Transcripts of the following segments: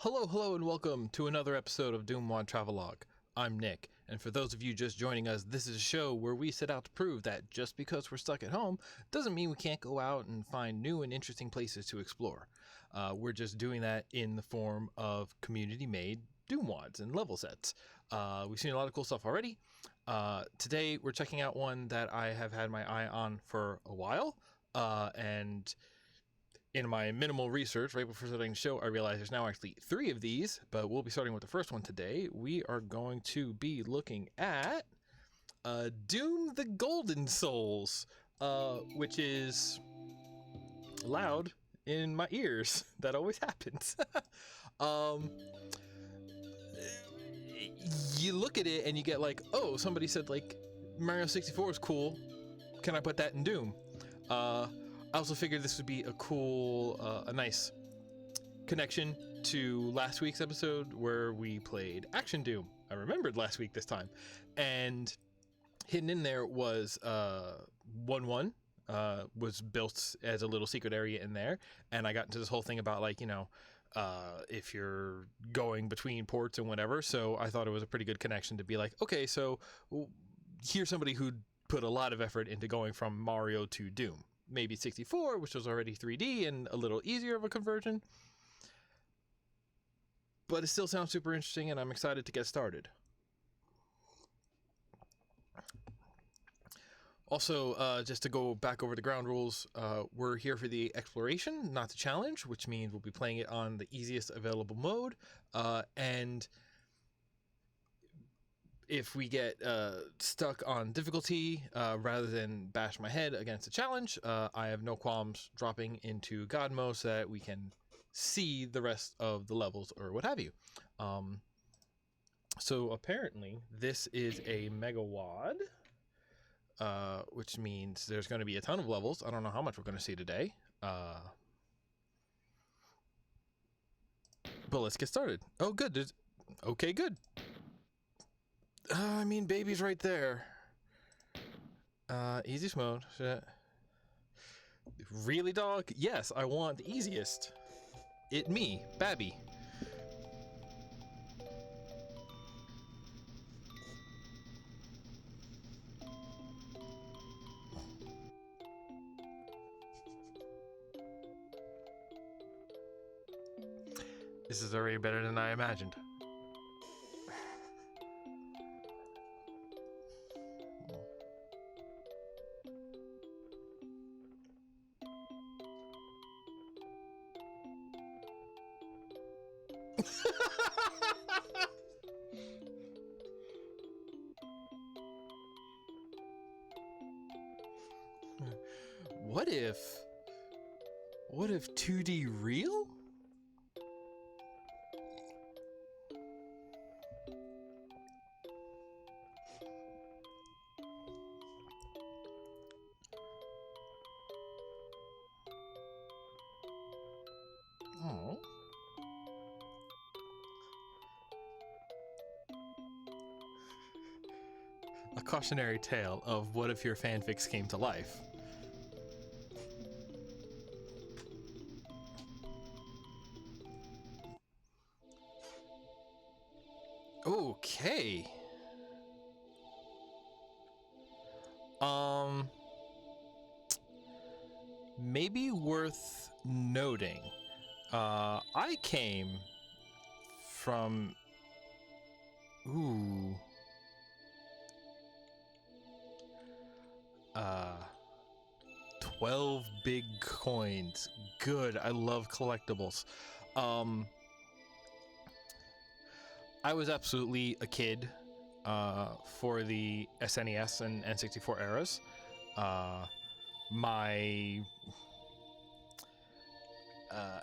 Hello, hello, and welcome to another episode of DooM WAD Travelogue. I'm Nick, and for those of you just joining us, this is a show where we set out to prove that just because we're stuck at home doesn't mean we can't go out and find new and interesting places to explore. We're just doing that in the form of community-made DooM WADs and level sets. We've seen a lot of cool stuff already. Today, we're checking out one that I have had my eye on for a while, and in my minimal research, right before starting the show, I realized there's now actually 3 of these, but we'll be starting with the first one today. We are going to be looking at DooM the Golden Souls, which is loud in my ears. That always happens. You look at it and you get like, oh, somebody said like Mario 64 is cool. Can I put that in DooM? I also figured this would be a cool, a nice connection to last week's episode where we played Action Doom. I remembered last week this time. And hidden in there was 1-1, was built as a little secret area in there. And I got into this whole thing about like, you know, if you're going between ports and whatever. So I thought it was a pretty good connection to be like, okay, so here's somebody who put a lot of effort into going from Mario to Doom. Maybe 64, which was already 3D and a little easier of a conversion. But it still sounds super interesting, and I'm excited to get started. Also, just to go back over the ground rules, we're here for the exploration, not the challenge, which means we'll be playing it on the easiest available mode. And if we get stuck on difficulty, rather than bash my head against a challenge, I have no qualms dropping into God mode so that we can see the rest of the levels or what have you. So apparently this is a Mega WAD, which means there's going to be a ton of levels. I don't know how much we're going to see today. But let's get started. Oh, good. Okay, good. I mean, baby's right there. Easiest mode. Shit. Really, dog? Yes, I want the easiest. Me, Babby. This is already better than I imagined. What if 2D real? Oh. A cautionary tale of what if your fanfics came to life. Okay. Maybe worth noting. I came from 12 big coins. Good. I love collectibles. I was absolutely a kid for the SNES and N64 eras.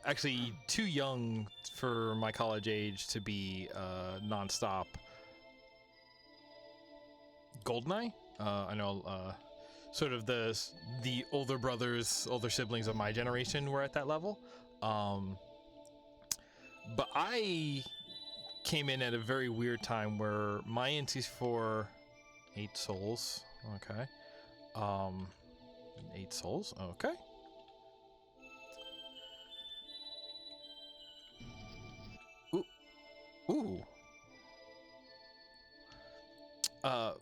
Actually too young for my college age to be non-stop GoldenEye. I know sort of the older brothers, older siblings of my generation were at that level. But I came in at a very weird time where my N64 8 souls, okay. 8 souls, okay. Ooh.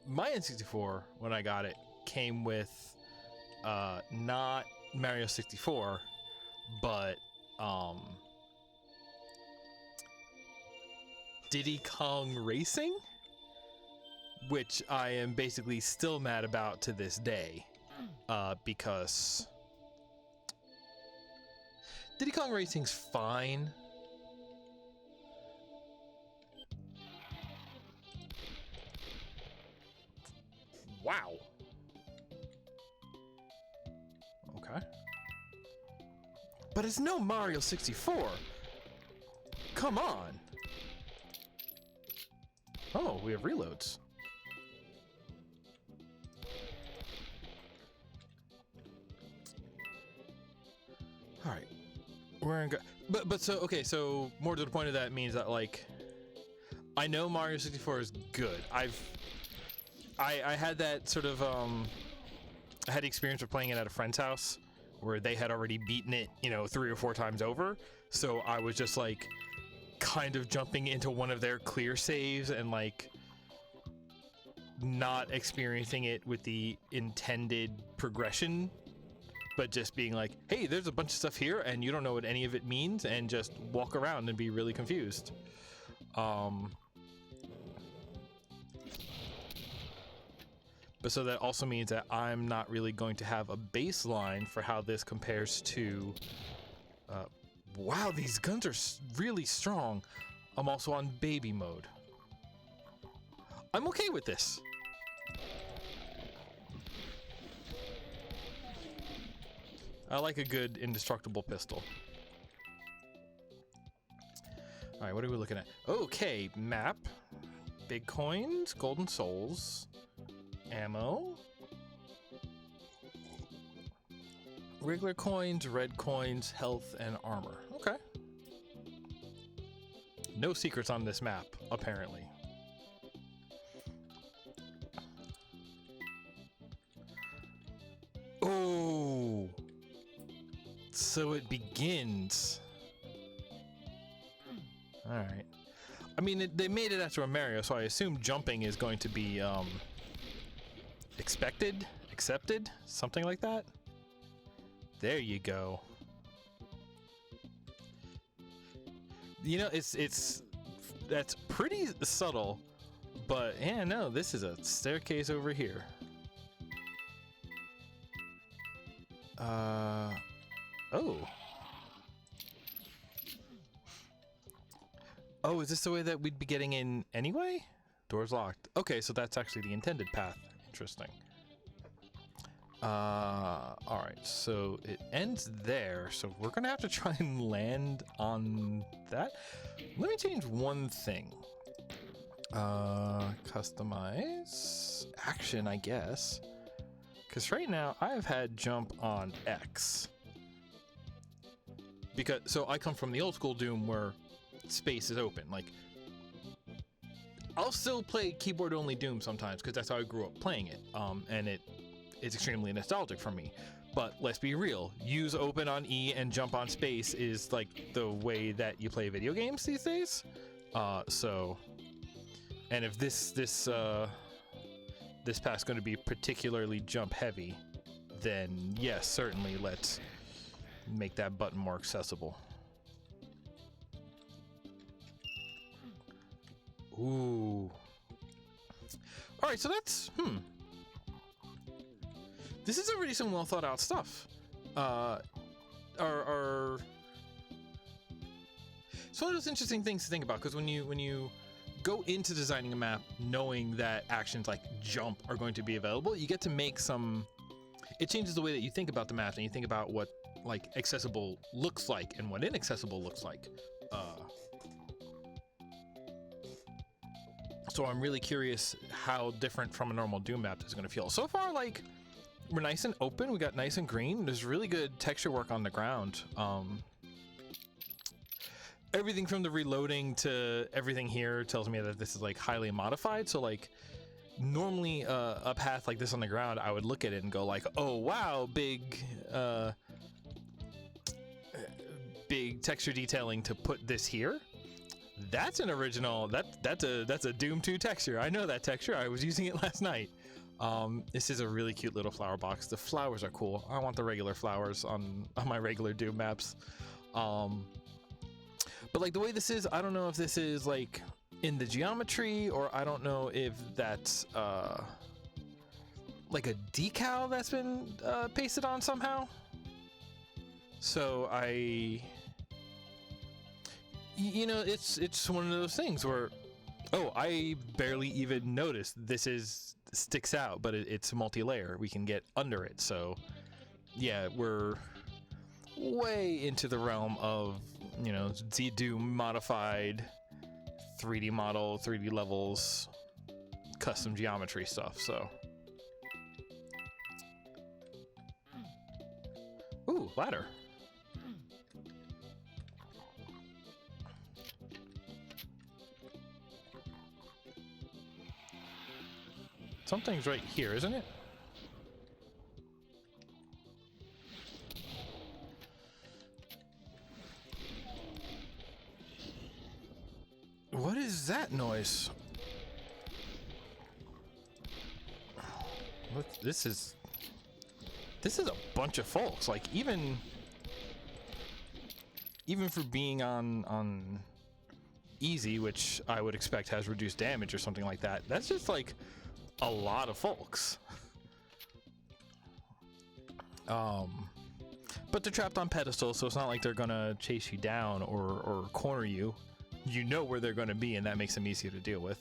My N64, when I got it, came with not Mario 64, but Diddy Kong Racing, which I am basically still mad about to this day, because Diddy Kong Racing's fine. Wow. Okay. But it's no Mario 64. Come on. Oh, we have reloads. All right. We're gonna go. But so okay, so more to the point of that means that, like, I know Mario 64 is good. I had that sort of I had the experience of playing it at a friend's house where they had already beaten it, you know, 3 or 4 times over. So I was just like kind of jumping into one of their clear saves and like not experiencing it with the intended progression, but just being like, hey, there's a bunch of stuff here and you don't know what any of it means, and just walk around and be really confused. But so that also means that I'm not really going to have a baseline for how this compares to... wow, these guns are really strong. I'm also on baby mode. I'm okay with this. I like a good indestructible pistol. Alright, what are we looking at? Okay, map. Big coins, golden souls, ammo, regular coins, red coins, health, and armor. Okay. No secrets on this map, apparently. Oh! So it begins. Alright. I mean, they made it after a Mario, so I assume jumping is going to be, expected? Accepted? Something like that? There you go. You know, that's pretty subtle, but yeah, no, this is a staircase over here. Oh. Oh, is this the way that we'd be getting in anyway? Door's locked. Okay, so that's actually the intended path. Interesting. Alright, so it ends there, so we're gonna have to try and land on that. Let me change one thing. Customize action, I guess. Because right now I've had jump on X. Because, so I come from the old school Doom where space is open. Like, I'll still play keyboard only Doom sometimes because that's how I grew up playing it. And it's extremely nostalgic for me. But let's be real, use open on E and jump on space is like the way that you play video games these days. So, and if this path's going to be particularly jump heavy, then yes, certainly let's make that button more accessible. Ooh. All right, so that's this is already some well thought out stuff. It's one of those interesting things to think about, because when you go into designing a map knowing that actions like jump are going to be available, you get to make some. It changes the way that you think about the map, and you think about what like accessible looks like and what inaccessible looks like. So I'm really curious how different from a normal Doom map is going to feel. So far, like, we're nice and open. We got nice and green. There's really good texture work on the ground. Everything from the reloading to everything here tells me that this is like highly modified. So like, normally a path like this on the ground, I would look at it and go like, oh wow, big texture detailing to put this here. That's an original. That's a Doom 2 texture. I know that texture. I was using it last night. This is a really cute little flower box. The flowers are cool. I want the regular flowers on my regular Doom maps. But like the way this is, I don't know if this is like in the geometry, or I don't know if that's like a decal that's been pasted on somehow. So you know, it's one of those things where, oh, I barely even noticed this sticks out, but it's multi-layer. We can get under it. So yeah, we're way into the realm of, you know, ZDoom modified 3D model, 3D levels, custom geometry stuff. So, ooh, ladder. Something's right here, isn't it? What is that noise? What, this is a bunch of folks. Like even for being on easy, which I would expect has reduced damage or something like that, that's just like a lot of folks. But they're trapped on pedestals, so it's not like they're gonna chase you down or corner you. You know where they're gonna be, and that makes them easier to deal with.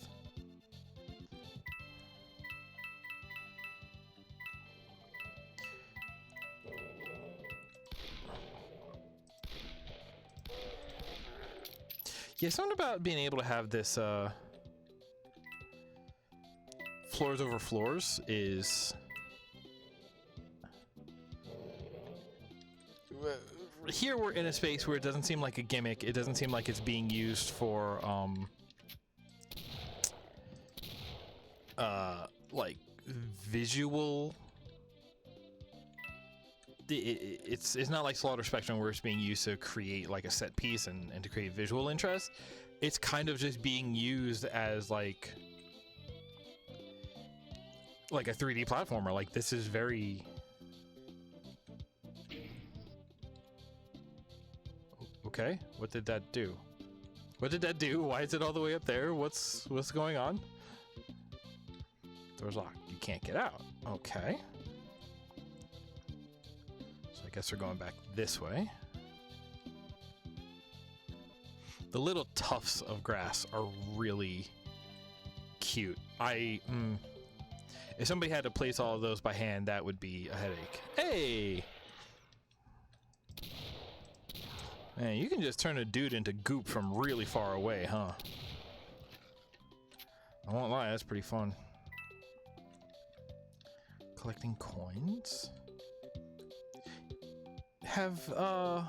Yeah, something about being able to have this floors over floors is here we're in a space where it doesn't seem like a gimmick. It doesn't seem like it's being used for like visual. It's not like Slaughter Spectrum where it's being used to create like a set piece and to create visual interest. It's kind of just being used as like a 3D platformer. Like this is very. Okay, what did that do? What did that do? Why is it all the way up there? What's going on? Door's locked. You can't get out. Okay. So I guess we're going back this way. The little tufts of grass are really cute. If somebody had to place all of those by hand, that would be a headache. Hey! Man, you can just turn a dude into goop from really far away, huh? I won't lie, that's pretty fun. Collecting coins? Well,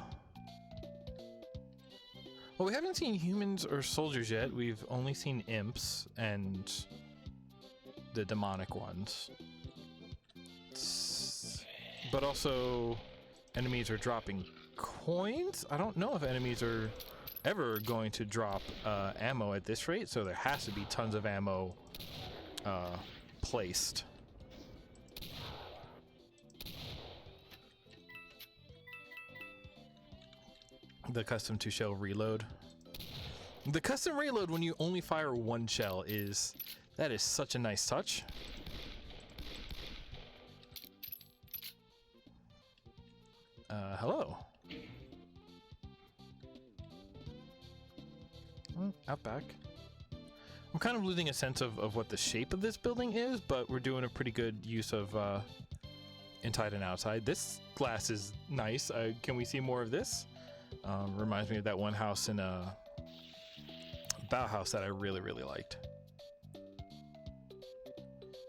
we haven't seen humans or soldiers yet. We've only seen imps and the demonic ones. But also, enemies are dropping coins? I don't know if enemies are ever going to drop ammo at this rate, so there has to be tons of ammo placed. The custom 2 shell reload. The custom reload when you only fire 1 shell is such a nice touch. Hello. Out back. I'm kind of losing a sense of what the shape of this building is, but we're doing a pretty good use of inside and outside. This glass is nice. Can we see more of this? Reminds me of that one house in Bauhaus that I really, really liked.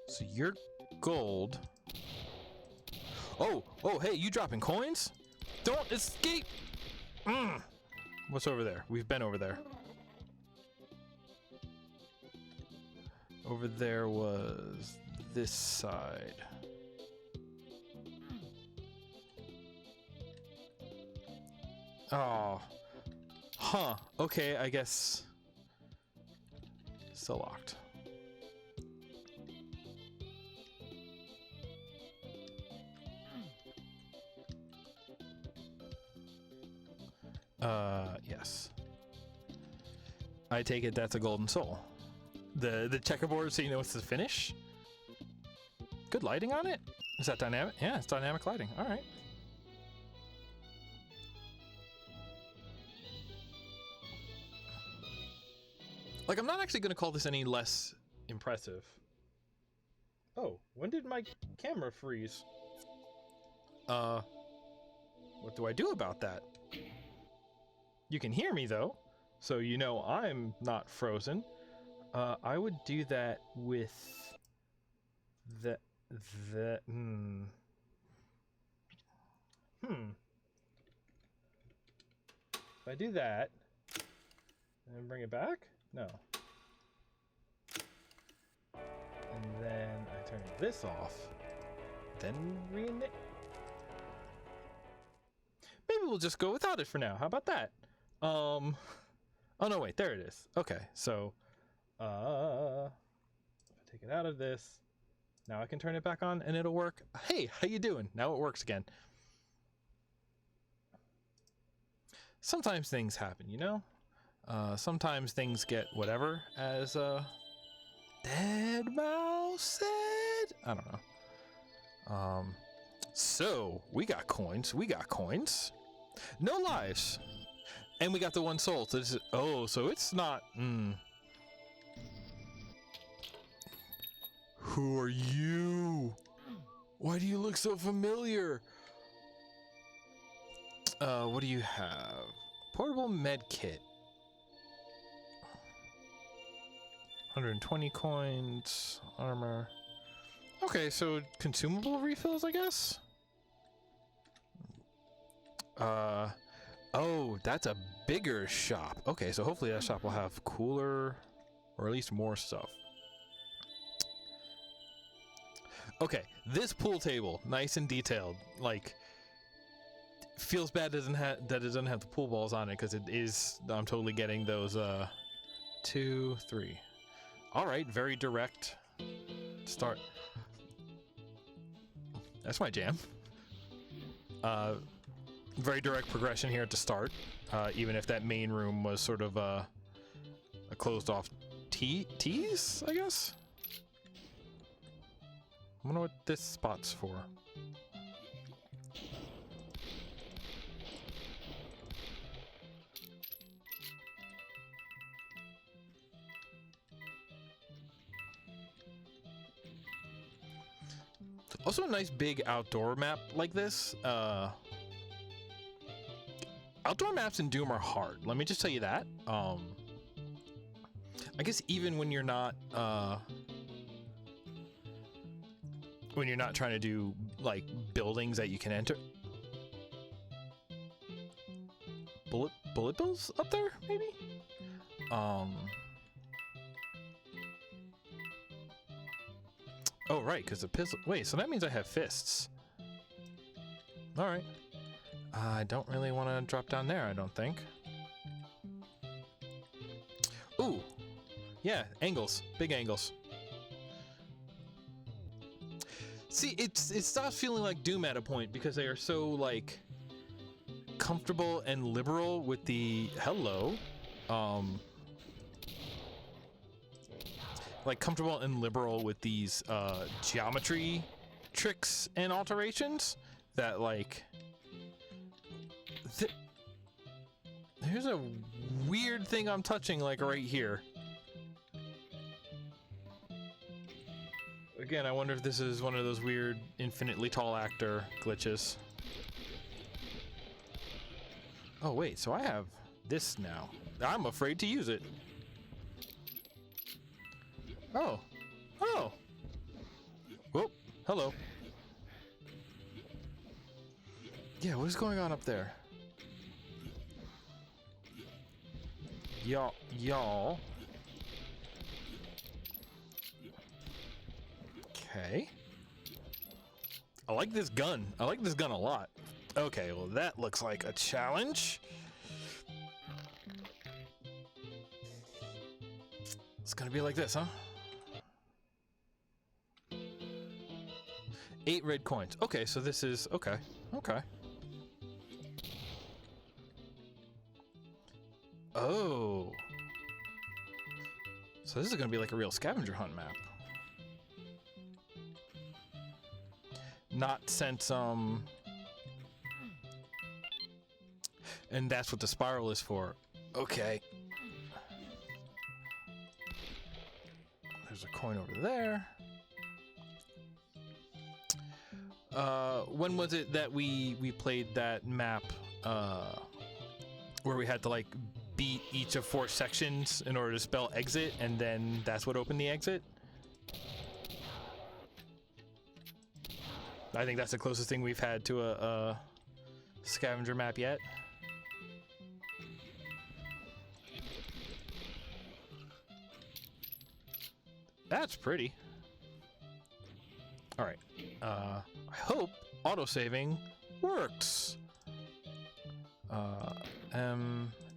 So you're gold. Oh, hey, you dropping coins? Don't escape! What's over there? We've been over there. Over there was this side. Oh. Huh. Okay, I guess Still locked. Yes. I take it that's a golden soul. The checkerboard, so you know it's the finish. Good lighting on it. Is that dynamic? Yeah, it's dynamic lighting. All right. Like, I'm not actually going to call this any less impressive. Oh, when did my camera freeze? What do I do about that? You can hear me, though, so you know I'm not frozen. I would do that with the If I do that and then bring it back? No. And then I turn this off. Then reignite. Maybe we'll just go without it for now. How about that? Oh no, wait, there it is. Okay, so if I take it out of this, now I can turn it back on and it'll work. Hey, how you doing? Now it works again. Sometimes things happen, you know? Sometimes things get whatever, as Dead Mouse said. I don't know. So we got coins. No lives. And we got the one soul. So this is, oh, so it's not. Who are you? Why do you look so familiar? What do you have? Portable med kit. 120 coins, armor. Okay, so consumable refills, I guess? Oh, that's a bigger shop. Okay, so hopefully that shop will have cooler, or at least more stuff. Okay, this pool table, nice and detailed. Like, feels bad that it doesn't have the pool balls on it, because it is, I'm totally getting those, 2, 3. All right, very direct start. That's my jam. Very direct progression here at the start, even if that main room was sort of a closed off tease, I guess? I wonder what this spot's for. Also a nice big outdoor map like this. Outdoor maps in Doom are hard. Let me just tell you that. I guess even when you're not trying to do like buildings that you can enter. Bullet bills up there, maybe? Oh, right, because the pistol... Wait, so that means I have fists. Alright. I don't really want to drop down there, I don't think. Ooh! Yeah, angles. Big angles. See, it stops feeling like Doom at a point, because they are so, like, comfortable and liberal with the... Hello. Like comfortable and liberal with these geometry tricks and alterations that like here's a weird thing I'm touching like right here. Again, I wonder if this is one of those weird infinitely tall actor glitches. Oh wait, so I have this now. I'm afraid to use it. Oh. Oh. Whoop. Hello. Yeah, what is going on up there? Y'all. Okay. I like this gun. I like this gun a lot. Okay, well that looks like a challenge. It's gonna be like this, huh? 8 red coins. Okay, so this is okay. Okay. Oh. So this is gonna be like a real scavenger hunt map. Not since and that's what the spiral is for. Okay. There's a coin over there. When was it that we played that map where we had to like beat each of 4 sections in order to spell exit, and then that's what opened the exit? I think that's the closest thing we've had to a scavenger map yet. That's pretty. All right. I hope autosaving works. M-A-R-I-O.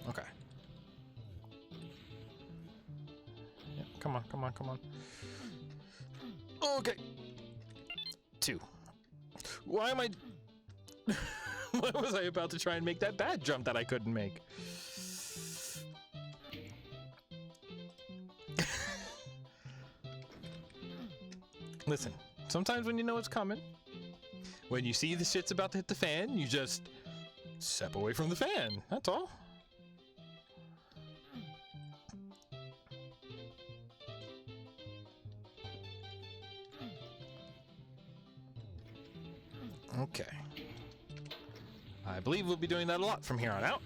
Okay. Yeah, come on, come on, come on. Okay. 2. Why am I... Why was I about to try and make that bad jump that I couldn't make? Listen, sometimes when you know it's coming, when you see the shit's about to hit the fan, you just step away from the fan. That's all. Okay. I believe we'll be doing that a lot from here on out.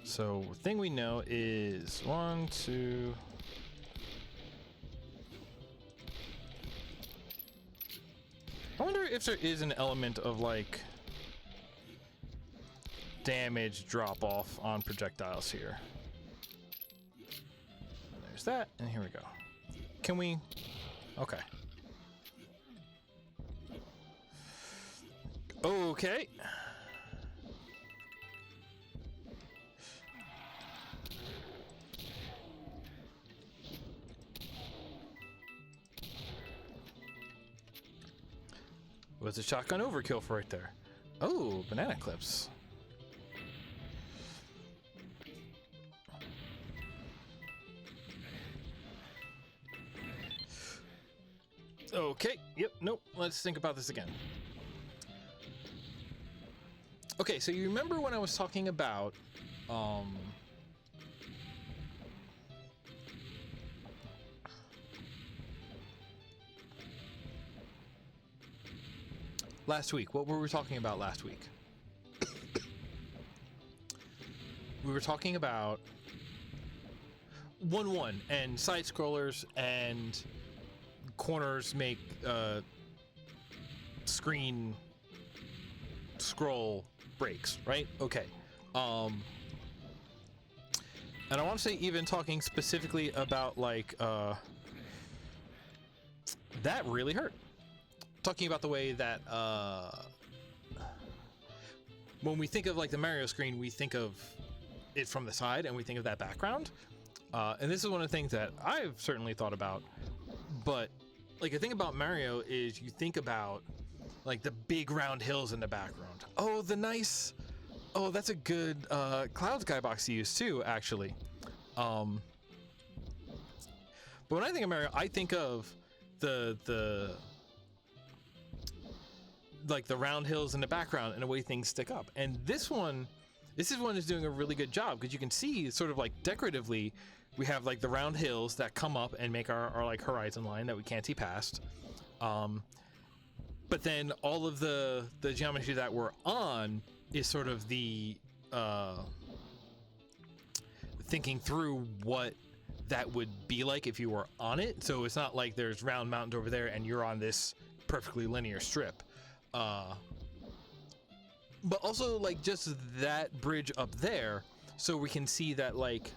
So, the thing we know is 1, 2... I wonder if there is an element of, like, damage drop-off on projectiles here. There's that, and here we go. Can we... Okay. Okay. Was a shotgun overkill for right there. Oh, banana clips. Okay, yep, nope. Let's think about this again. Okay, so you remember when I was talking about last week? What were we talking about last week? We were talking about 1-1 and side scrollers and corners make screen scroll breaks, right? Okay. And I want to say even talking specifically about like that really hurt. Talking about the way that when we think of like the Mario screen, we think of it from the side and we think of that background. And this is one of the things that I've certainly thought about. But like the thing about Mario is you think about like the big round hills in the background. Oh, the nice. Oh, that's a good cloud skybox to use too, actually. But when I think of Mario, I think of the like the round hills in the background and the way things stick up. And this one is doing a really good job because you can see sort of like decoratively we have like the round hills that come up and make our like horizon line that we can't see past. But then all of the geometry that we're on is sort of the thinking through what that would be like if you were on it. So it's not like there's round mountains over there and you're on this perfectly linear strip. But also like just that bridge up there, so we can see that like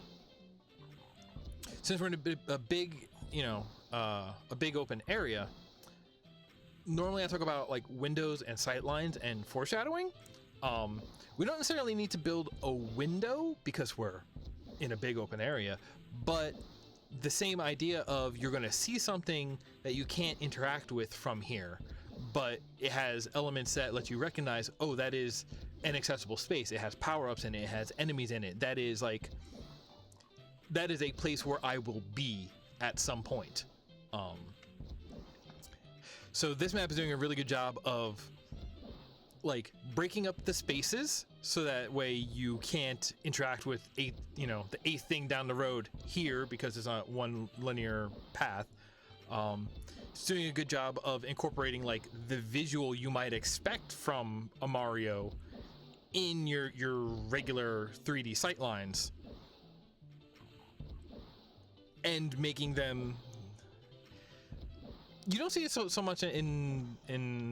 since we're in a big, you know, a big open area. Normally I talk about like windows and sight lines and foreshadowing. We don't necessarily need to build a window because we're in a big open area, but the same idea of you're going to see something that you can't interact with from here, but it has elements that let you recognize, oh, that is an accessible space. It has power-ups in it. It has enemies in it. That is a place where I will be at some point. So this map is doing a really good job of like breaking up the spaces so that way you can't interact with the eighth thing down the road here because it's not one linear path. It's doing a good job of incorporating like the visual you might expect from a Mario in your regular 3D sightlines and making them. You don't see it so much in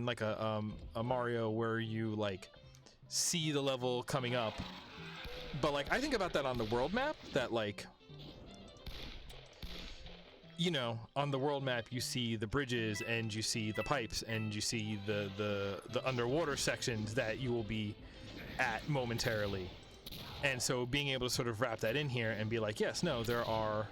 like a Mario where you like see the level coming up, but like I think about that on the world map, that like, you know, on the world map you see the bridges and you see the pipes and you see the underwater sections that you will be at momentarily, and so being able to sort of wrap that in here and be like, yes, no, there are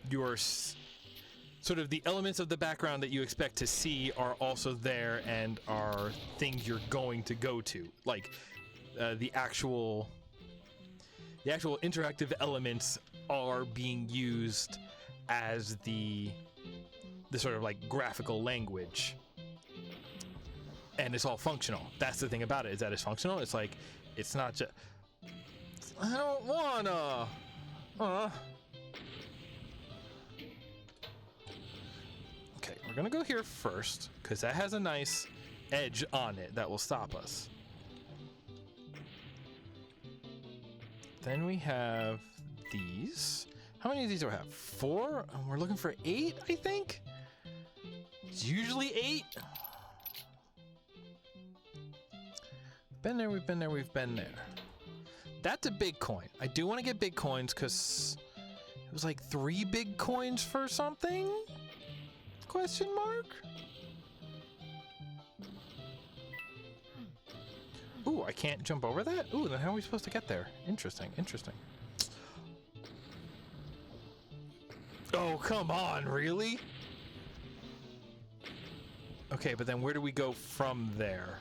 your sort of the elements of the background that you expect to see are also there and are things you're going to go to, like the actual interactive elements are being used as the sort of like graphical language, and it's all functional. That's the thing about it, is that it's functional. It's like, it's not just, I don't wanna Okay, we're gonna go here first because that has a nice edge on it that will stop us. Then we have these. How many of these do we have? 4? And we're looking for 8, I think? It's usually 8. Been there, we've been there, we've been there. That's a big coin. I do want to get big coins because it was like 3 big coins for something? Question mark? Ooh, I can't jump over that? Ooh, then how are we supposed to get there? Interesting, interesting. Oh, come on, really? Okay, but then where do we go from there?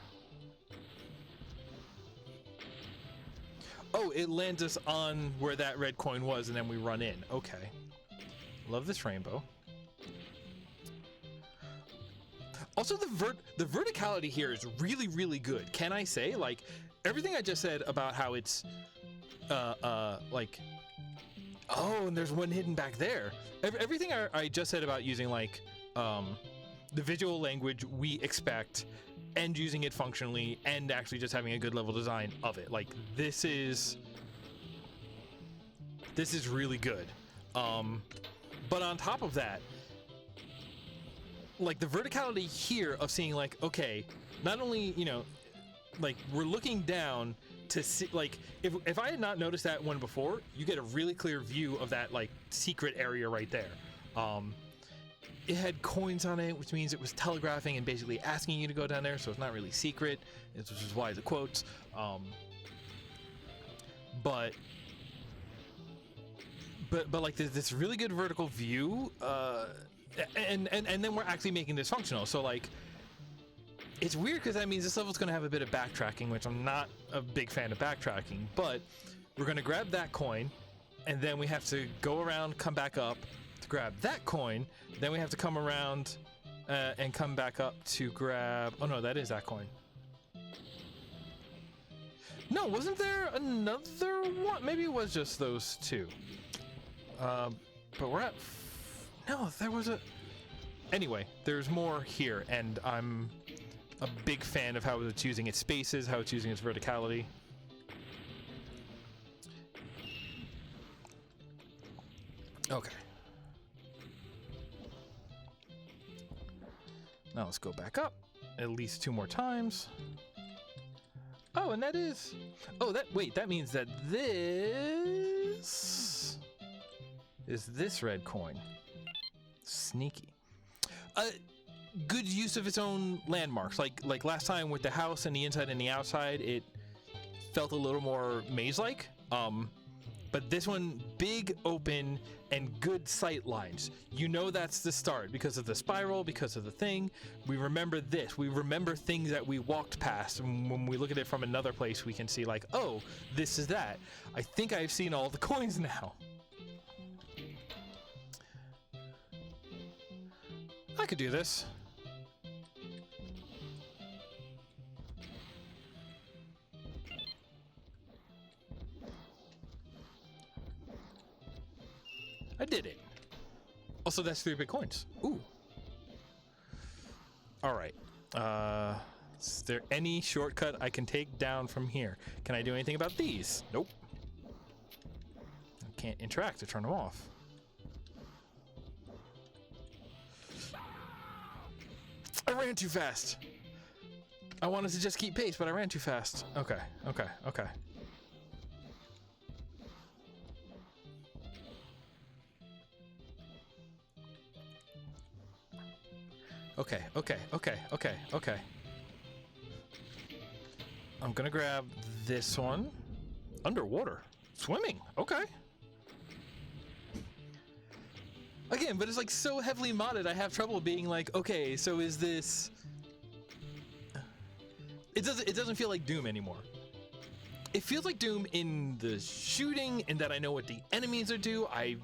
Oh, it lands us on where that red coin was and then we run in. Okay. Love this rainbow. Also, the verticality here is really, really good. Can I say, like, everything I just said about how it's, like, oh, and there's one hidden back there. Everything I just said about using, like, the visual language we expect and using it functionally and actually just having a good level design of it. Like, this is really good. But on top of that, like the verticality here of seeing like, okay, not only, you know, like we're looking down to see, like if I had not noticed that one before, you get a really clear view of that like secret area right there. It had coins on it, which means it was telegraphing and basically asking you to go down there, so it's not really secret, which is why the quotes. But like this really good vertical view, and then we're actually making this functional. So like, it's weird because that means this level's going to have a bit of backtracking, which I'm not a big fan of backtracking. But we're going to grab that coin, and then we have to go around, come back up to grab that coin. Then we have to come around and come back up to grab. Oh no, that is that coin. No, wasn't there another one? Maybe it was just those two. But we're at. No, there was a. Anyway, there's more here, and I'm a big fan of how it's using its spaces, how it's using its verticality. Okay. Now let's go back up at least 2 more times. Oh, and that is. Oh, that means that this is this red coin. Sneaky. good use of its own landmarks. Like last time with the house and the inside and the outside, it felt a little more maze-like. But this one, big, open, and good sight lines. You know that's the start because of the spiral, because of the thing. We remember this. We remember things that we walked past. And when we look at it from another place, we can see like, oh, this is that. I think I've seen all the coins now. I could do this. I did it. Also, that's 3 big coins. Ooh. All right. Is there any shortcut I can take down from here? Can I do anything about these? Nope. I can't interact to turn them off. I ran too fast. I wanted to just keep pace, but I ran too fast. Okay. Okay. I'm gonna grab this one. Underwater. Swimming. Okay. Again, but it's like so heavily modded, I have trouble being like, okay, so is this... It doesn't feel like Doom anymore. It feels like Doom in the shooting, in that I know what the enemies are do. I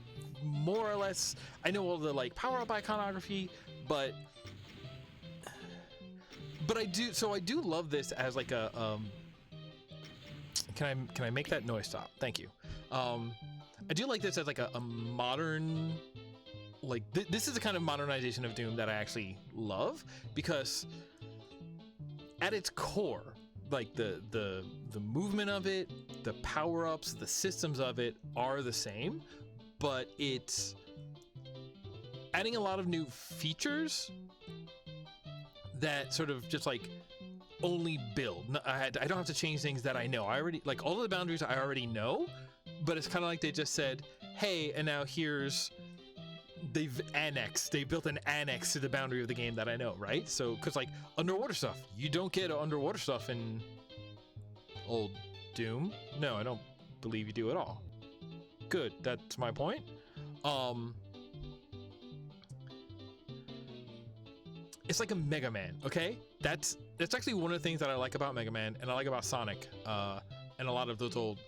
more or less, I know all the like power-up iconography, but I do love this as like a can I make that noise stop? Thank you. I do like this as like a modern, like this is the kind of modernization of Doom that I actually love, because at its core, like the movement of it, the power-ups, the systems of it are the same, but it's adding a lot of new features that sort of just like only build. I don't have to change things that I know. I already, like, all of the boundaries I already know, but it's kind of like they just said, hey, and now here's, they built an annex to the boundary of the game that I know, right? So, because like underwater stuff, you don't get underwater stuff in old Doom. No, I don't believe you do at all. Good, that's my point. It's like a Mega Man, okay? That's actually one of the things that I like about Mega Man, and I like about Sonic, and a lot of those old,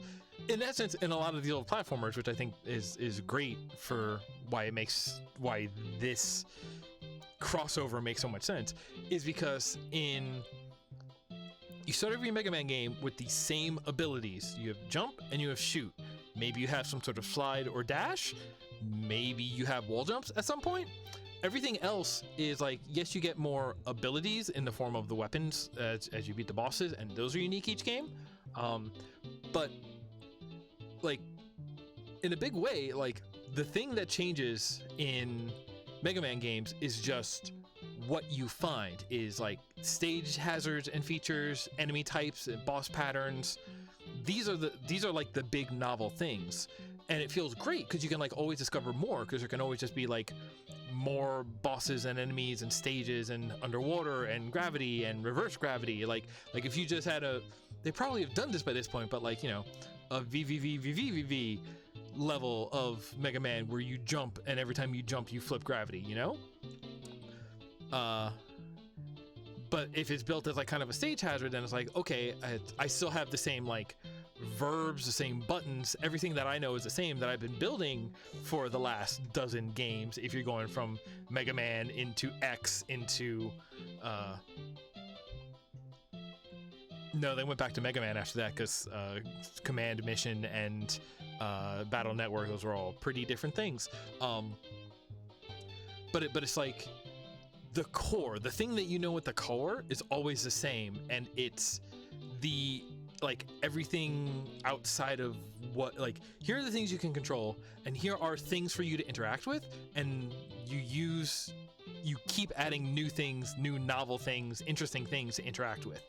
in essence, in a lot of the old platformers, which I think is great for why this crossover makes so much sense, is because you start every Mega Man game with the same abilities. You have jump and you have shoot. Maybe you have some sort of slide or dash. Maybe you have wall jumps at some point. Everything else is like, yes, you get more abilities in the form of the weapons as you beat the bosses, and those are unique each game. But like in a big way, like the thing that changes in Mega Man games is just what you find is like stage hazards and features, enemy types and boss patterns. These are like the big novel things, and it feels great because you can like always discover more, because there can always just be like more bosses and enemies and stages and underwater and gravity and reverse gravity. Like if you just had they probably have done this by this point, but like, you know, a VVVVVVV level of Mega Man where you jump and every time you jump you flip gravity, you know? But if it's built as like kind of a stage hazard, then it's like, okay, I still have the same like verbs, the same buttons, everything that I know is the same that I've been building for the last dozen games. If you're going from Mega Man into X into no, they went back to Mega Man after that, because Command Mission and Battle Network, those were all pretty different things. But it's like the core, the thing that you know at the core is always the same, and it's the like everything outside of what, like, here are the things you can control, and here are things for you to interact with, and you keep adding new things, new novel things, interesting things to interact with.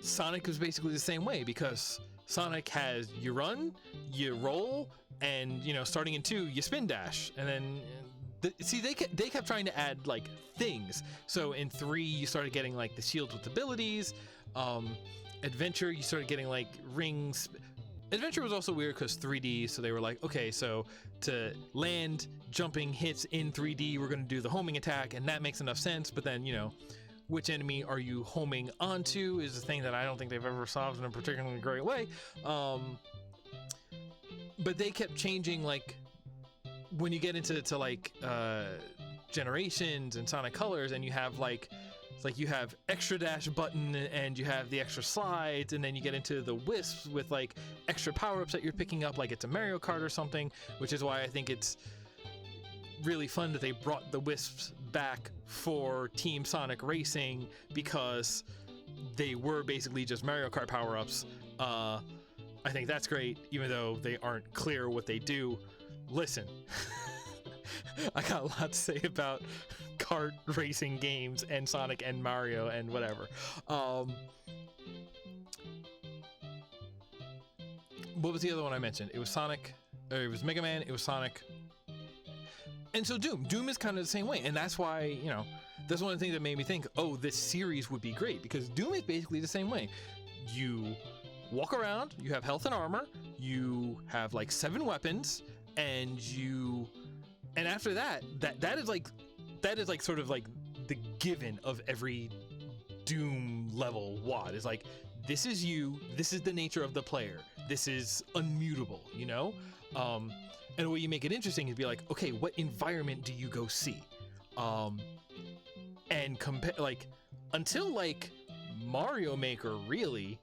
Sonic was basically the same way, because Sonic has you run, you roll, and, you know, starting in 2, you spin dash, and then See, they kept trying to add like things. So in 3 you started getting like the shields with abilities. Adventure, you started getting like rings. Adventure was also weird because 3D, so they were like, okay, so to land jumping hits in 3D, we're going to do the homing attack, and that makes enough sense. But then, you know, which enemy are you homing onto is the thing that I don't think they've ever solved in a particularly great way. But they kept changing, like when you get into like generations and Sonic Colors, and you have like you have extra dash button and you have the extra slides, and then you get into the wisps with like extra power-ups that you're picking up like it's a Mario Kart or something, which is why I think it's really fun that they brought the wisps back for Team Sonic Racing, because they were basically just Mario Kart power-ups. I think that's great, even though they aren't clear what they do. Listen, I got a lot to say about kart racing games and Sonic and Mario and whatever. What was the other one I mentioned? It was Sonic, or it was Mega Man, it was Sonic. And so Doom is kind of the same way, and that's why, you know, that's one of the things that made me think, oh, this series would be great, because Doom is basically the same way. You walk around, you have health and armor, you have like 7 weapons, and after that is like sort of like the given of every Doom level WAD. Is like, this is you, this is the nature of the player, this is unmutable, you know? And the way you make it interesting is be like, okay, what environment do you go see? And compare, like, until like Mario Maker, really,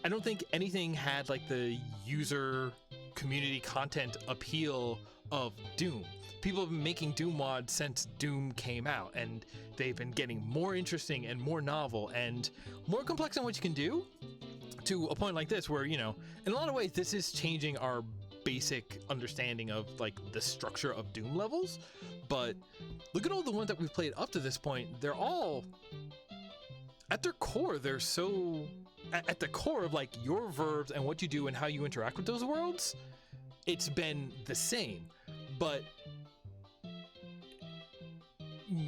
I don't think anything had like the user community content appeal of Doom. People have been making Doom WAD since Doom came out, and they've been getting more interesting and more novel and more complex in what you can do, to a point like this where, you know, in a lot of ways this is changing our basic understanding of like the structure of Doom levels. But look at all the ones that we've played up to this point. They're all at their core, they're so at the core of like your verbs and what you do and how you interact with those worlds, it's been the same. But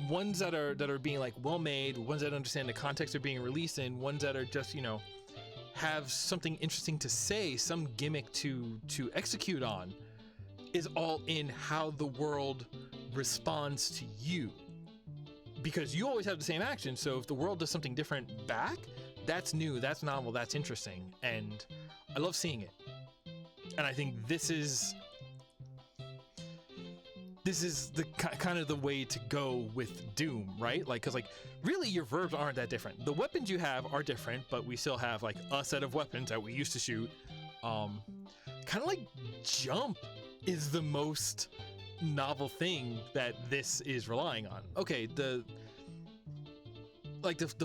ones that are being like well made, ones that understand the context they're being released in, ones that are just, you know, have something interesting to say, some gimmick to execute on, is all in how the world responds to you. Because you always have the same action, so if the world does something different back, that's new, that's novel, that's interesting, and I love seeing it. And I think this is the kind of the way to go with Doom, right? Like, because like really your verbs aren't that different. The weapons you have are different, but we still have like a set of weapons that we used to shoot. Kind of like jump is the most novel thing that this is relying on. Okay, the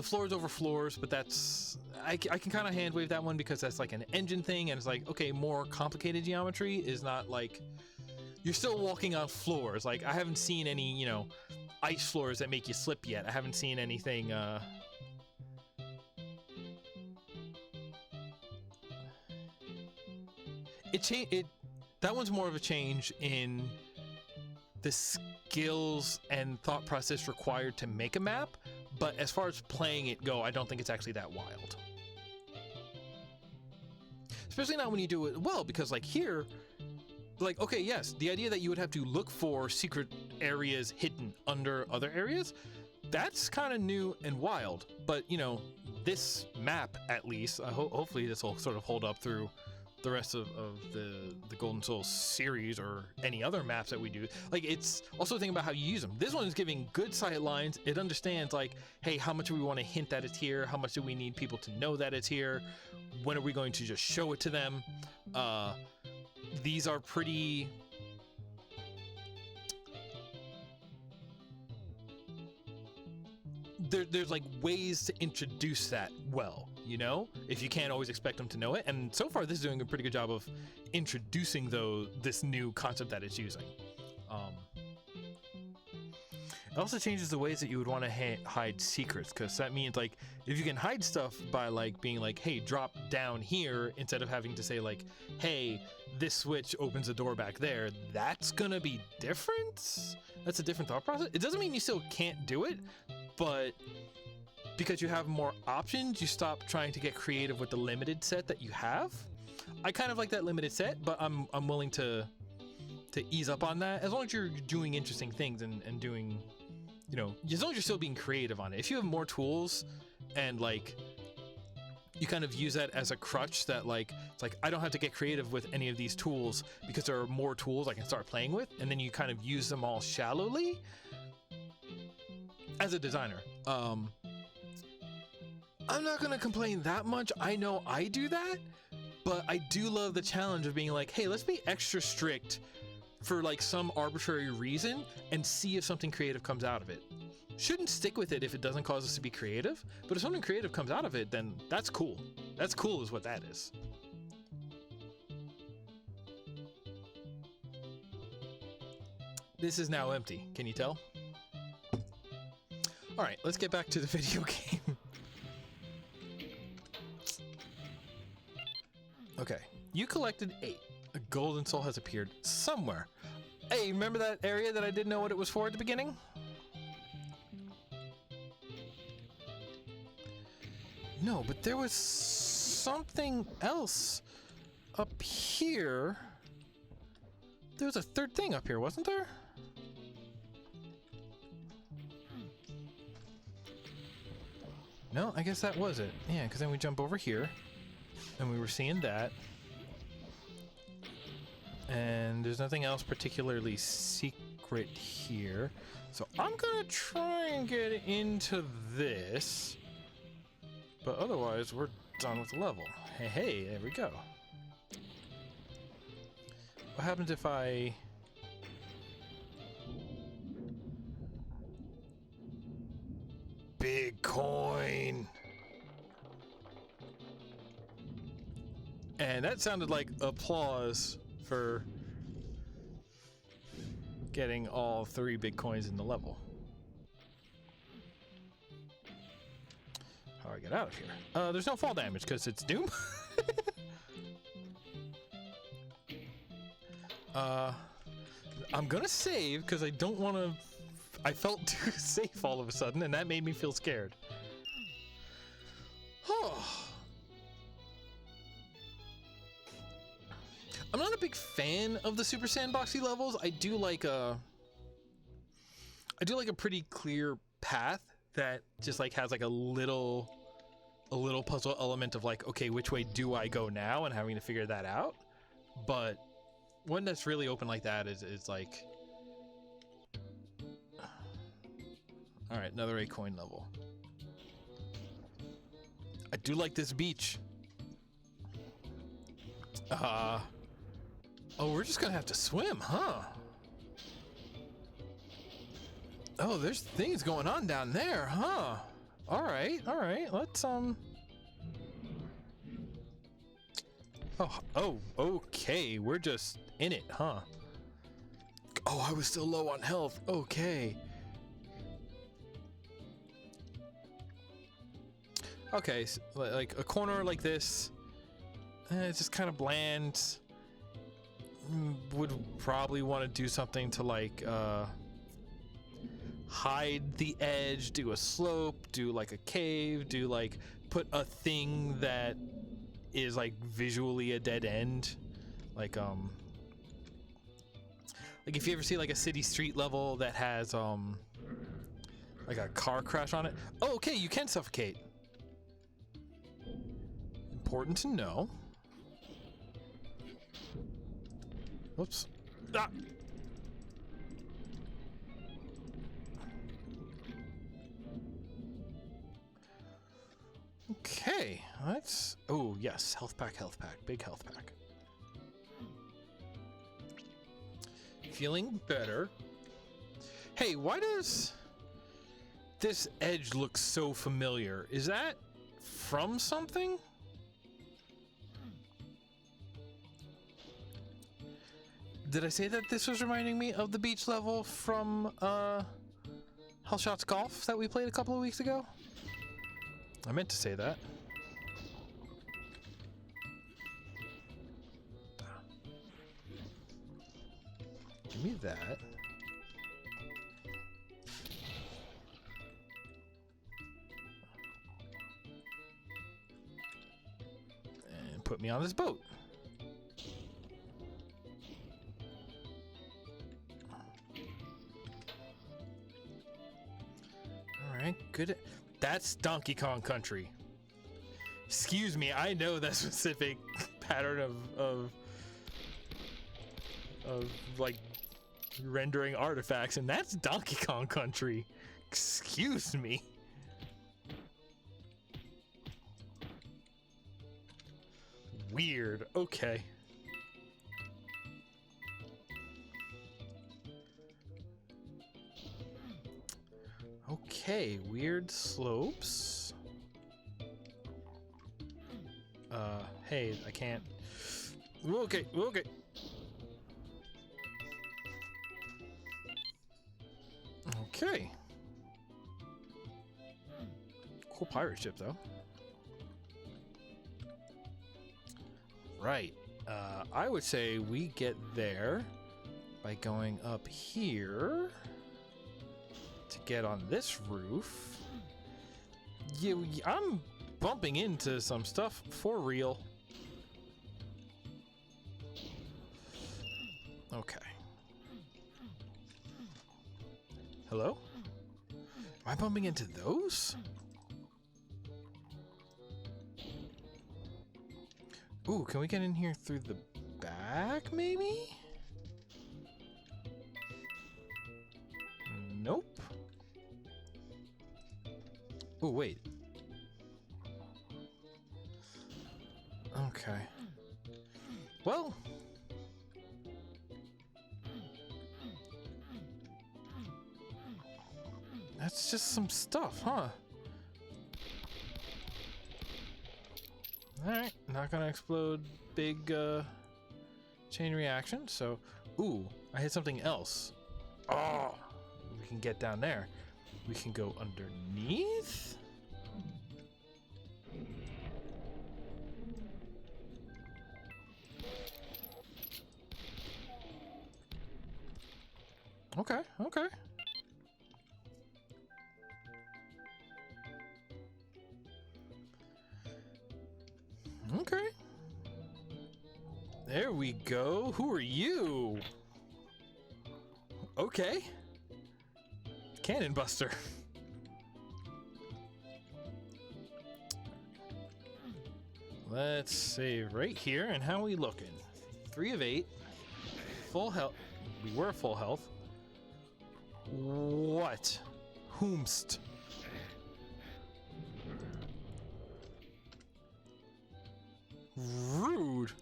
floors over floors, but that's I can kind of hand wave that one because that's like an engine thing, and it's like, okay, more complicated geometry is not like, you're still walking on floors. Like, I haven't seen any, you know, ice floors that make you slip yet. I haven't seen anything that one's more of a change in the skills and thought process required to make a map, but as far as playing it go, I don't think it's actually that wild. Especially not when you do it well, because like here, like, okay, yes, the idea that you would have to look for secret areas hidden under other areas, that's kind of new and wild. But, you know, this map, at least, hopefully this will sort of hold up through the rest of the Golden Souls series or any other maps that we do. Like, it's also thinking about how you use them. This one is giving good sight lines. It understands, like, hey, how much do we want to hint that it's here? How much do we need people to know that it's here? When are we going to just show it to them? These are pretty... There's like ways to introduce that well, you know, if you can't always expect them to know it. And so far this is doing a pretty good job of introducing this new concept that it's using. also changes the ways that you would want to hide secrets, because that means like if you can hide stuff by like being like, hey, drop down here, instead of having to say like, hey, this switch opens a door back there, that's gonna be different. That's a different thought process. It doesn't mean you still can't do it, but because you have more options, you stop trying to get creative with the limited set that you have. I kind of like that limited set, but I'm willing to ease up on that, as long as you're doing interesting things and doing, you know, as long as you're still being creative on it. If you have more tools and like you kind of use that as a crutch, that like it's like I don't have to get creative with any of these tools because there are more tools I can start playing with, and then you kind of use them all shallowly. As a designer, I'm not gonna complain that much. I know I do that, but I do love the challenge of being like, hey, let's be extra strict for like some arbitrary reason and see if something creative comes out of it. Shouldn't stick with it if it doesn't cause us to be creative, but if something creative comes out of it, then that's cool. That's cool is what that is. This is now empty. Can you tell? All right, let's get back to the video game. Okay, you collected 8. A golden soul has appeared somewhere. Hey, remember that area that I didn't know what it was for at the beginning? No, but there was something else up here. There was a third thing up here, wasn't there? No, I guess that was it. Yeah, because then we jump over here, and we were seeing that. And there's nothing else particularly secret here. So I'm gonna try and get into this. But otherwise, we're done with the level. Hey, there we go. What happens if I... Big coin! And that sounded like applause for getting all 3 big coins in the level. How do I get out of here? There's no fall damage because it's Doom. I'm gonna save because I don't want to. I felt too safe all of a sudden, and that made me feel scared. I'm not a big fan of the super sandboxy levels. I do like a pretty clear path that just like has like a little puzzle element of like, okay, which way do I go now, and having to figure that out. But one that's really open like that is like, all right, another 8 coin level. I do like this beach. Oh, we're just gonna have to swim, huh? Oh, there's things going on down there, huh? All right, let's, Oh, okay, we're just in it, huh? Oh, I was still low on health, okay. Okay, so, like a corner like this, it's just kind of bland. Would probably want to do something to like hide the edge, do a slope, do like a cave, do like put a thing that is like visually a dead end, like if you ever see like a city street level that has like a car crash on it. Oh, okay, you can suffocate. Important to know. Whoops. Ah! Okay, let's... Oh, yes, health pack, big health pack. Feeling better. Hey, why does this edge look so familiar? Is that from something? Did I say that this was reminding me of the beach level from Hellshots Golf that we played a couple of weeks ago? I meant to say that. Give me that. And put me on this boat. Alright, good. That's Donkey Kong Country. Excuse me, I know that specific pattern of like rendering artifacts, and that's Donkey Kong Country. Excuse me. Weird. Okay. Okay, weird slopes. Hey, I can't. Okay, okay. Okay. Cool pirate ship, though. Right. I would say we get there by going up here to get on this roof. Yeah, I'm bumping into some stuff for real. Okay. Hello? Am I bumping into those? Ooh, can we get in here through the back, maybe? Nope. Ooh, wait. Okay. Well... that's just some stuff, huh? Alright, not gonna explode big chain reaction, so... ooh, I hit something else. Oh! We can get down there. We can go underneath? Okay, okay. Okay. There we go. Who are you? Okay. Cannon Buster. Let's save right here. And how are we looking? 3 of 8. Full health. We were full health. What? Whomst? Rude.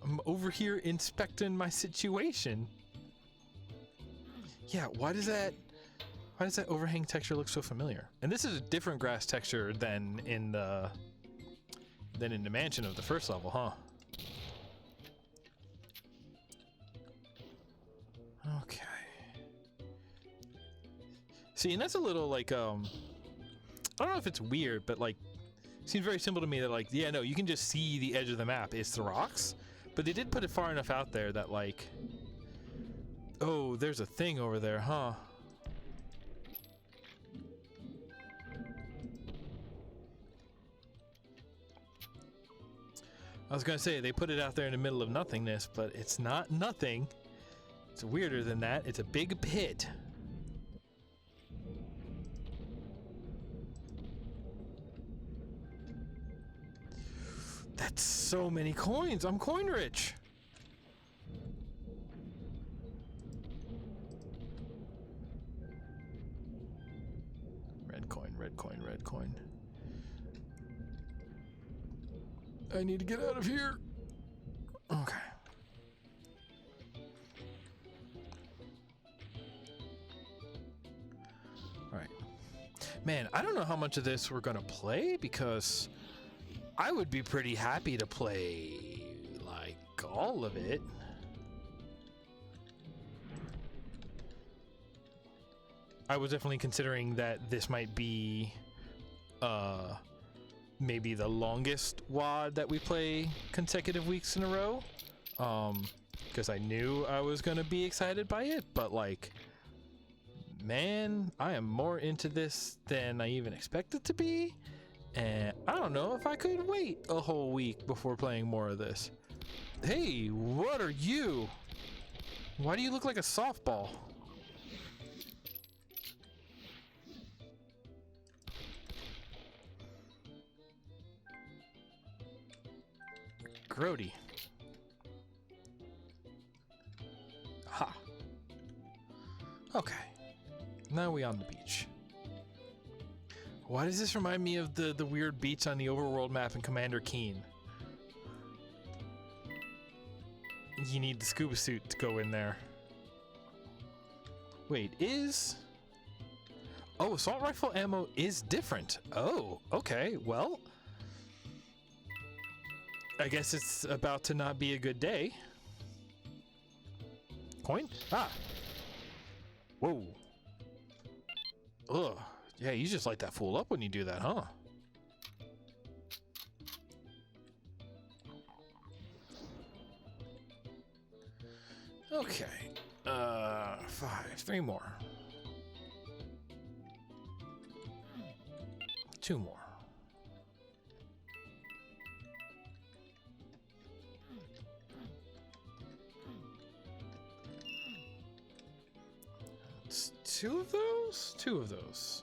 I'm over here inspecting my situation. Yeah, why does that overhang texture look so familiar? And this is a different grass texture than in the mansion of the first level, huh? Okay. See, and that's a little like I don't know if it's weird, but like seems very simple to me that like, yeah, no, you can just see the edge of the map. It's the rocks. But they did put it far enough out there that like, oh, there's a thing over there, huh? I was gonna say, they put it out there in the middle of nothingness, but it's not nothing. It's weirder than that. It's a big pit. That's so many coins. I'm coin rich. Red coin, red coin, red coin. I need to get out of here. Okay. All right. Man, I don't know how much of this we're gonna play because I would be pretty happy to play, like, all of it. I was definitely considering that this might be maybe the longest WAD that we play consecutive weeks in a row, because I knew I was gonna be excited by it, but like, man, I am more into this than I even expected to be, and I don't know if I could wait a whole week before playing more of this. Hey, what are you? Why do you look like a softball? Grody. Ha. Okay. Now we on the beach. Why does this remind me of the weird beach on the overworld map in Commander Keen? You need the scuba suit to go in there. Wait, is... Oh, assault rifle ammo is different. Oh, okay, well... I guess it's about to not be a good day. Coin? Ah! Whoa. Ugh. Yeah, you just light that fool up when you do that, huh? Okay. 3 more. 2 more. It's 2 of those? 2 of those.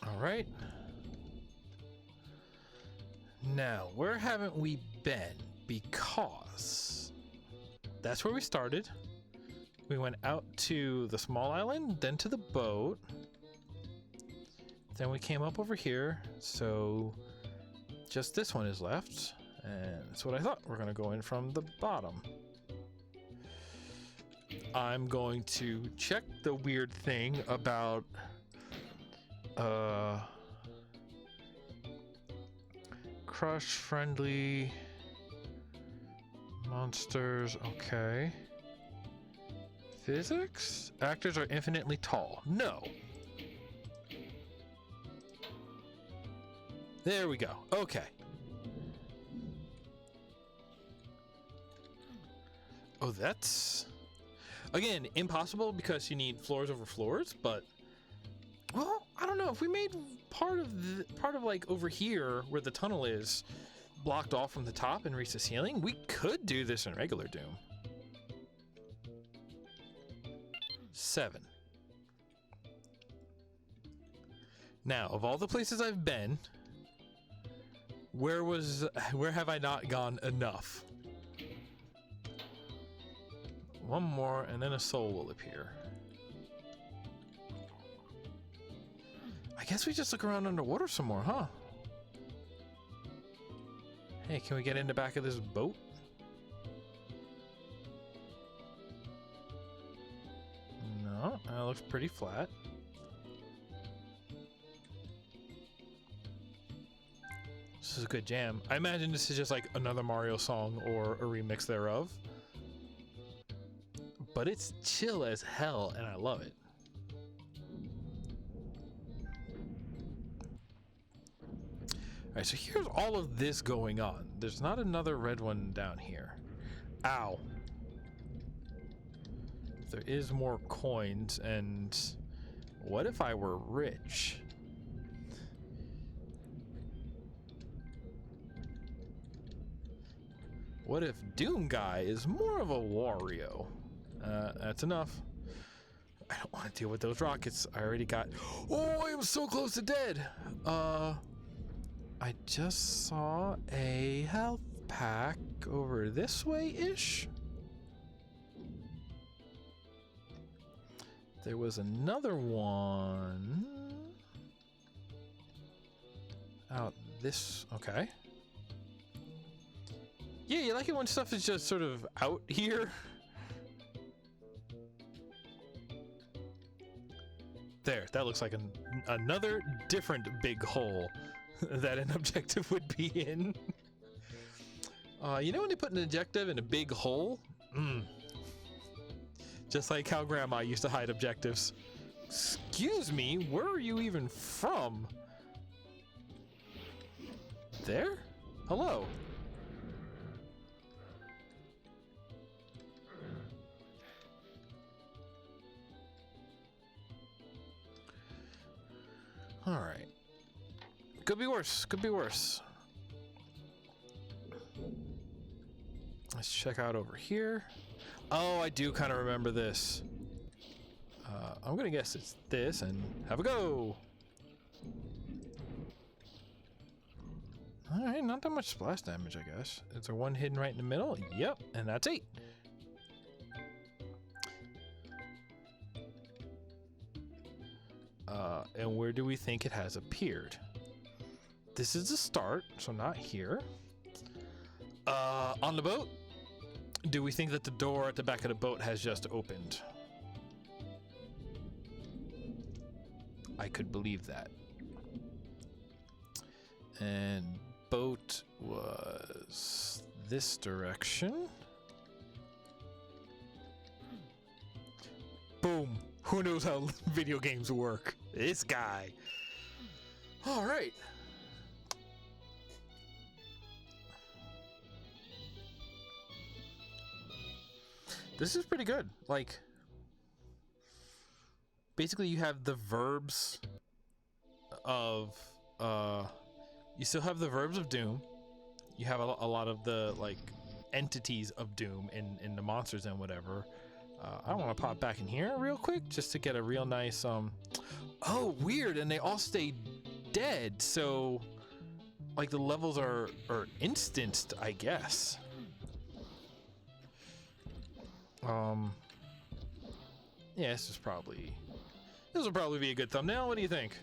All right. Now, where haven't we been? Because that's where we started. We went out to the small island, then to the boat. Then we came up over here, so just this one is left. And that's what I thought. We're gonna go in from the bottom. I'm going to check the weird thing about crush friendly monsters. Okay. Physics? Actors are infinitely tall. No. There we go. Okay. Oh, that's again impossible because you need floors over floors, but well, I don't know if we made part of like over here where the tunnel is blocked off from the top and reach the ceiling. We could do this in regular Doom. 7. Now, of all the places I've been, where have I not gone enough? 1 more, and then a soul will appear. I guess we just look around underwater some more, huh? Hey, can we get in the back of this boat? No, that looks pretty flat. This is a good jam. I imagine this is just like another Mario song or a remix thereof. But it's chill as hell, and I love it. Alright, so here's all of this going on. There's not another red one down here. Ow. There is more coins, and what if I were rich? What if Doom Guy is more of a Wario? That's enough. I don't want to deal with those rockets. I already got... Oh, I am so close to dead! I just saw a health pack over this way-ish. There was another one out this... Okay. Yeah, you like it when stuff is just sort of out here? There, that looks like another different big hole that an objective would be in. You know when they put an objective in a big hole Just like how Grandma used to hide objectives. Excuse me, where are you even from? There? Hello. All right. Could be worse. Could be worse. Let's check out over here. Oh, I do kind of remember this. I'm gonna guess it's this, and have a go. All right, not that much splash damage, I guess. Is there one hidden right in the middle? Yep, and that's 8. And where do we think it has appeared? This is the start, so not here. On the boat? Do we think that the door at the back of the boat has just opened? I could believe that. And boat was this direction. Boom. Who knows how video games work? This guy. All right. This is pretty good. Like, basically you have the verbs of, you still have the verbs of Doom. You have a lot of the, like, entities of Doom in the monsters and whatever. I want to pop back in here real quick just to get a real nice, oh, weird, and they all stay dead, so, like, the levels are instanced, I guess. Yeah, this will probably be a good thumbnail. What do you think?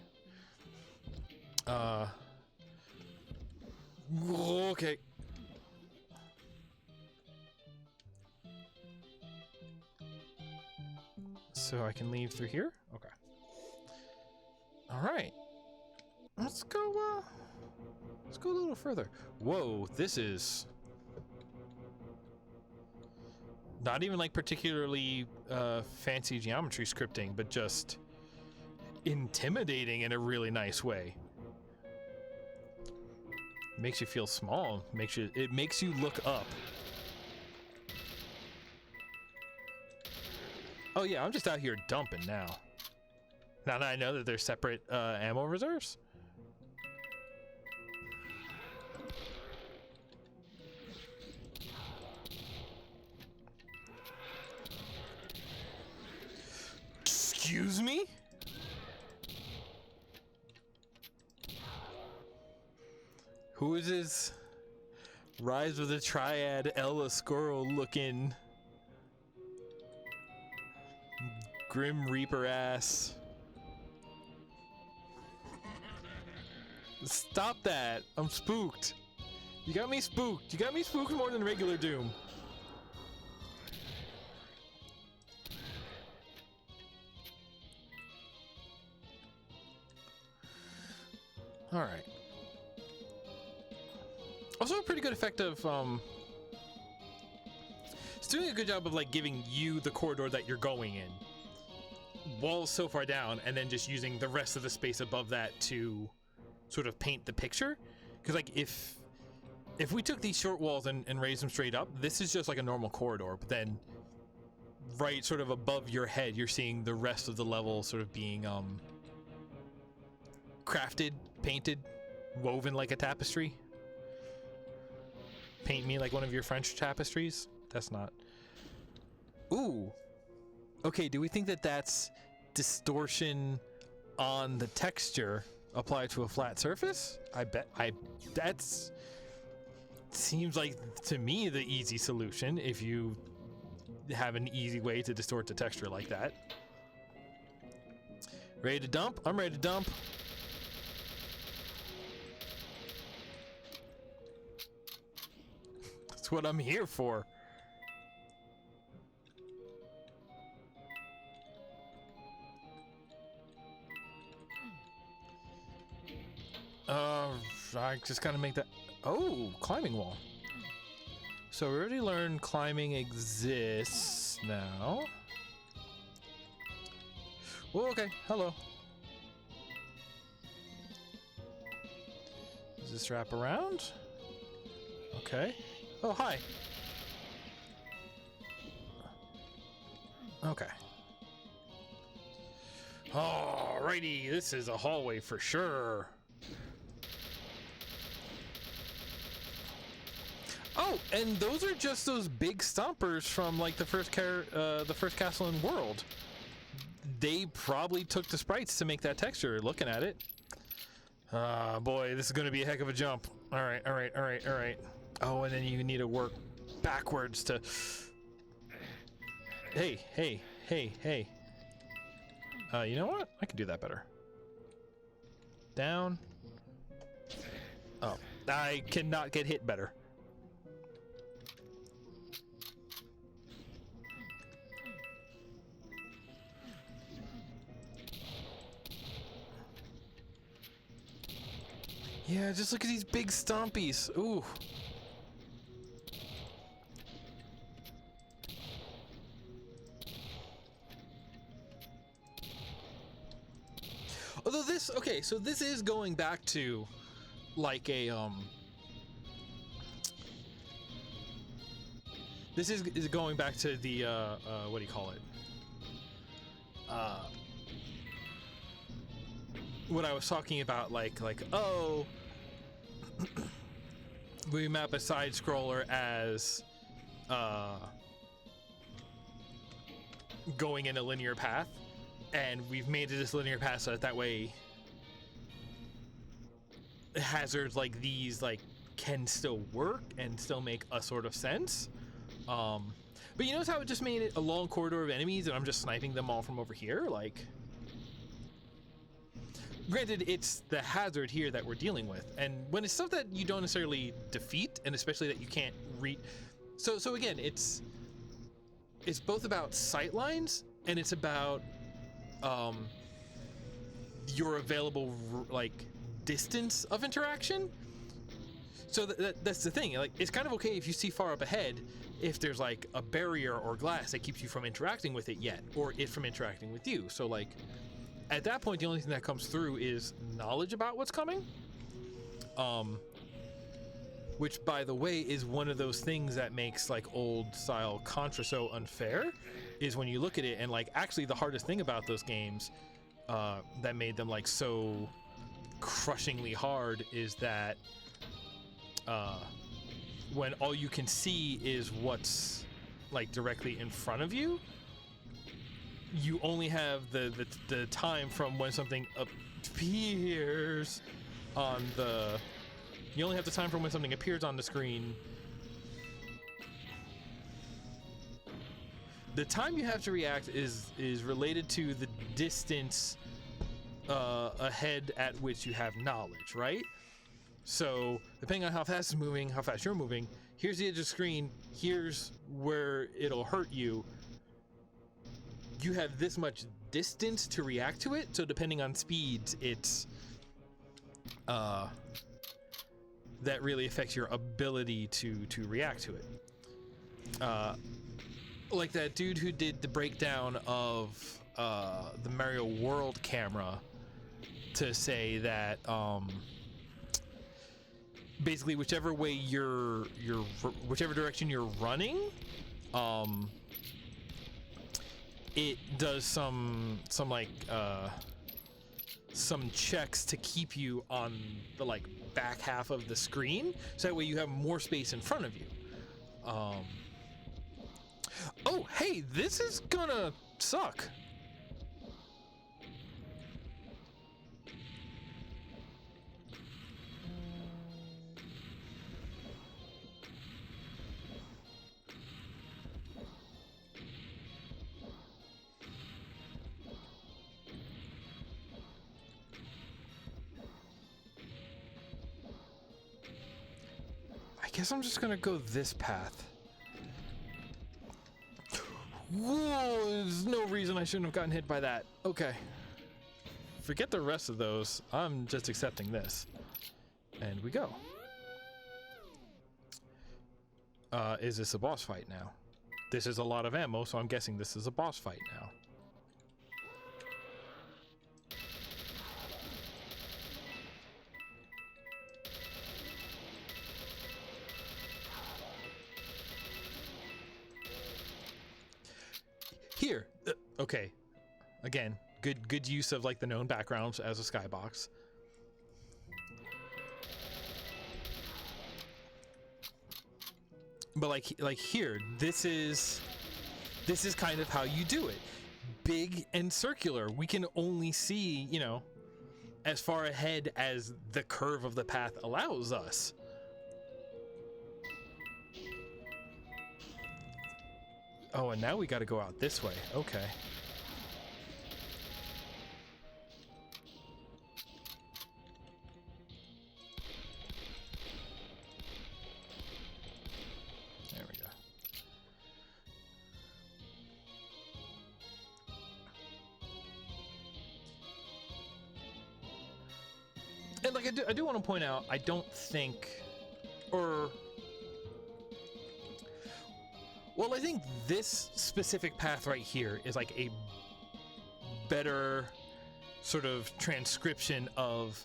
Okay. So I can leave through here? Okay. All right. Let's go a little further. Whoa, this is not even like particularly fancy geometry scripting, but just intimidating in a really nice way. Makes you feel small. It makes you look up. Oh yeah, I'm just out here dumping now. Now that I know that there's separate ammo reserves. Excuse me? Who is this Rise of the Triad Ella Squirrel looking Grim Reaper ass? Stop that. I'm spooked. You got me spooked. You got me spooked more than regular Doom. All right. Also a pretty good effect of, it's doing a good job of like giving you the corridor that you're going in. Walls so far down, and then just using the rest of the space above that to sort of paint the picture. Because like if we took these short walls and raised them straight up, this is just like a normal corridor, but then right sort of above your head, you're seeing the rest of the level sort of being crafted, painted, woven like a tapestry. Paint me like one of your French tapestries. That's not. Ooh. Okay, do we think that that's distortion on the texture applied to a flat surface? That's seems like to me the easy solution if you have an easy way to distort the texture like that. Ready to dump? I'm ready to dump. That's what I'm here for. I just gotta make that. Oh, climbing wall. So we already learned climbing exists now. Oh, okay. Hello. Does this wrap around? Okay. Oh, hi. Okay. Alrighty, this is a hallway for sure. Oh, and those are just those big stompers from like the first castle in the world. They probably took the sprites to make that texture. Looking at it. Boy, this is going to be a heck of a jump. All right. Oh, and then you need to work backwards to. Hey. You know what? I can do that better. Down. Oh, I cannot get hit better. Yeah, just look at these big stompies. Ooh. Although this, okay, so this is going back to like a this is going back to the what do you call it? What I was talking about, like oh, we map a side scroller as going in a linear path, and we've made it this linear path so that way hazards like these like can still work and still make a sort of sense. But you notice how it just made it a long corridor of enemies and I'm just sniping them all from over here? Like, granted, it's the hazard here that we're dealing with, and when it's stuff that you don't necessarily defeat, and especially that you can't read, so again, it's both about sight lines and it's about your available like distance of interaction. So that's the thing, like it's kind of okay if you see far up ahead if there's like a barrier or glass that keeps you from interacting with it yet, or it from interacting with you. So like at that point the only thing that comes through is knowledge about what's coming, which by the way is one of those things that makes like old style Contra so unfair, is when you look at it and like actually the hardest thing about those games that made them like so crushingly hard is that when all you can see is what's like directly in front of you, you only have the time from when something appears on the you only have the time from when something appears on the screen. The time you have to react is related to the distance ahead at which you have knowledge, right? So depending on how fast it's moving, how fast you're moving, here's the edge of the screen, here's where it'll hurt you. You have this much distance to react to it, so depending on speeds, it's that really affects your ability to react to it. Like that dude who did the breakdown of the Mario World camera to say that basically whichever way whichever direction you're running, it does some checks to keep you on the like back half of the screen, so that way you have more space in front of you. Oh, hey, this is gonna suck. I guess I'm just gonna go this path. Whoa, there's no reason I shouldn't have gotten hit by that. Okay. Forget the rest of those. I'm just accepting this. And we go. Is this a boss fight now? This is a lot of ammo, so I'm guessing this is a boss fight now. Here, okay. Again, good use of like the known backgrounds as a skybox. But like here, this is kind of how you do it. Big and circular. We can only see, you know, as far ahead as the curve of the path allows us. Oh, and now we got to go out this way. Okay. There we go. And like I do want to point out, I don't think, or well, I think this specific path right here is like a better sort of transcription of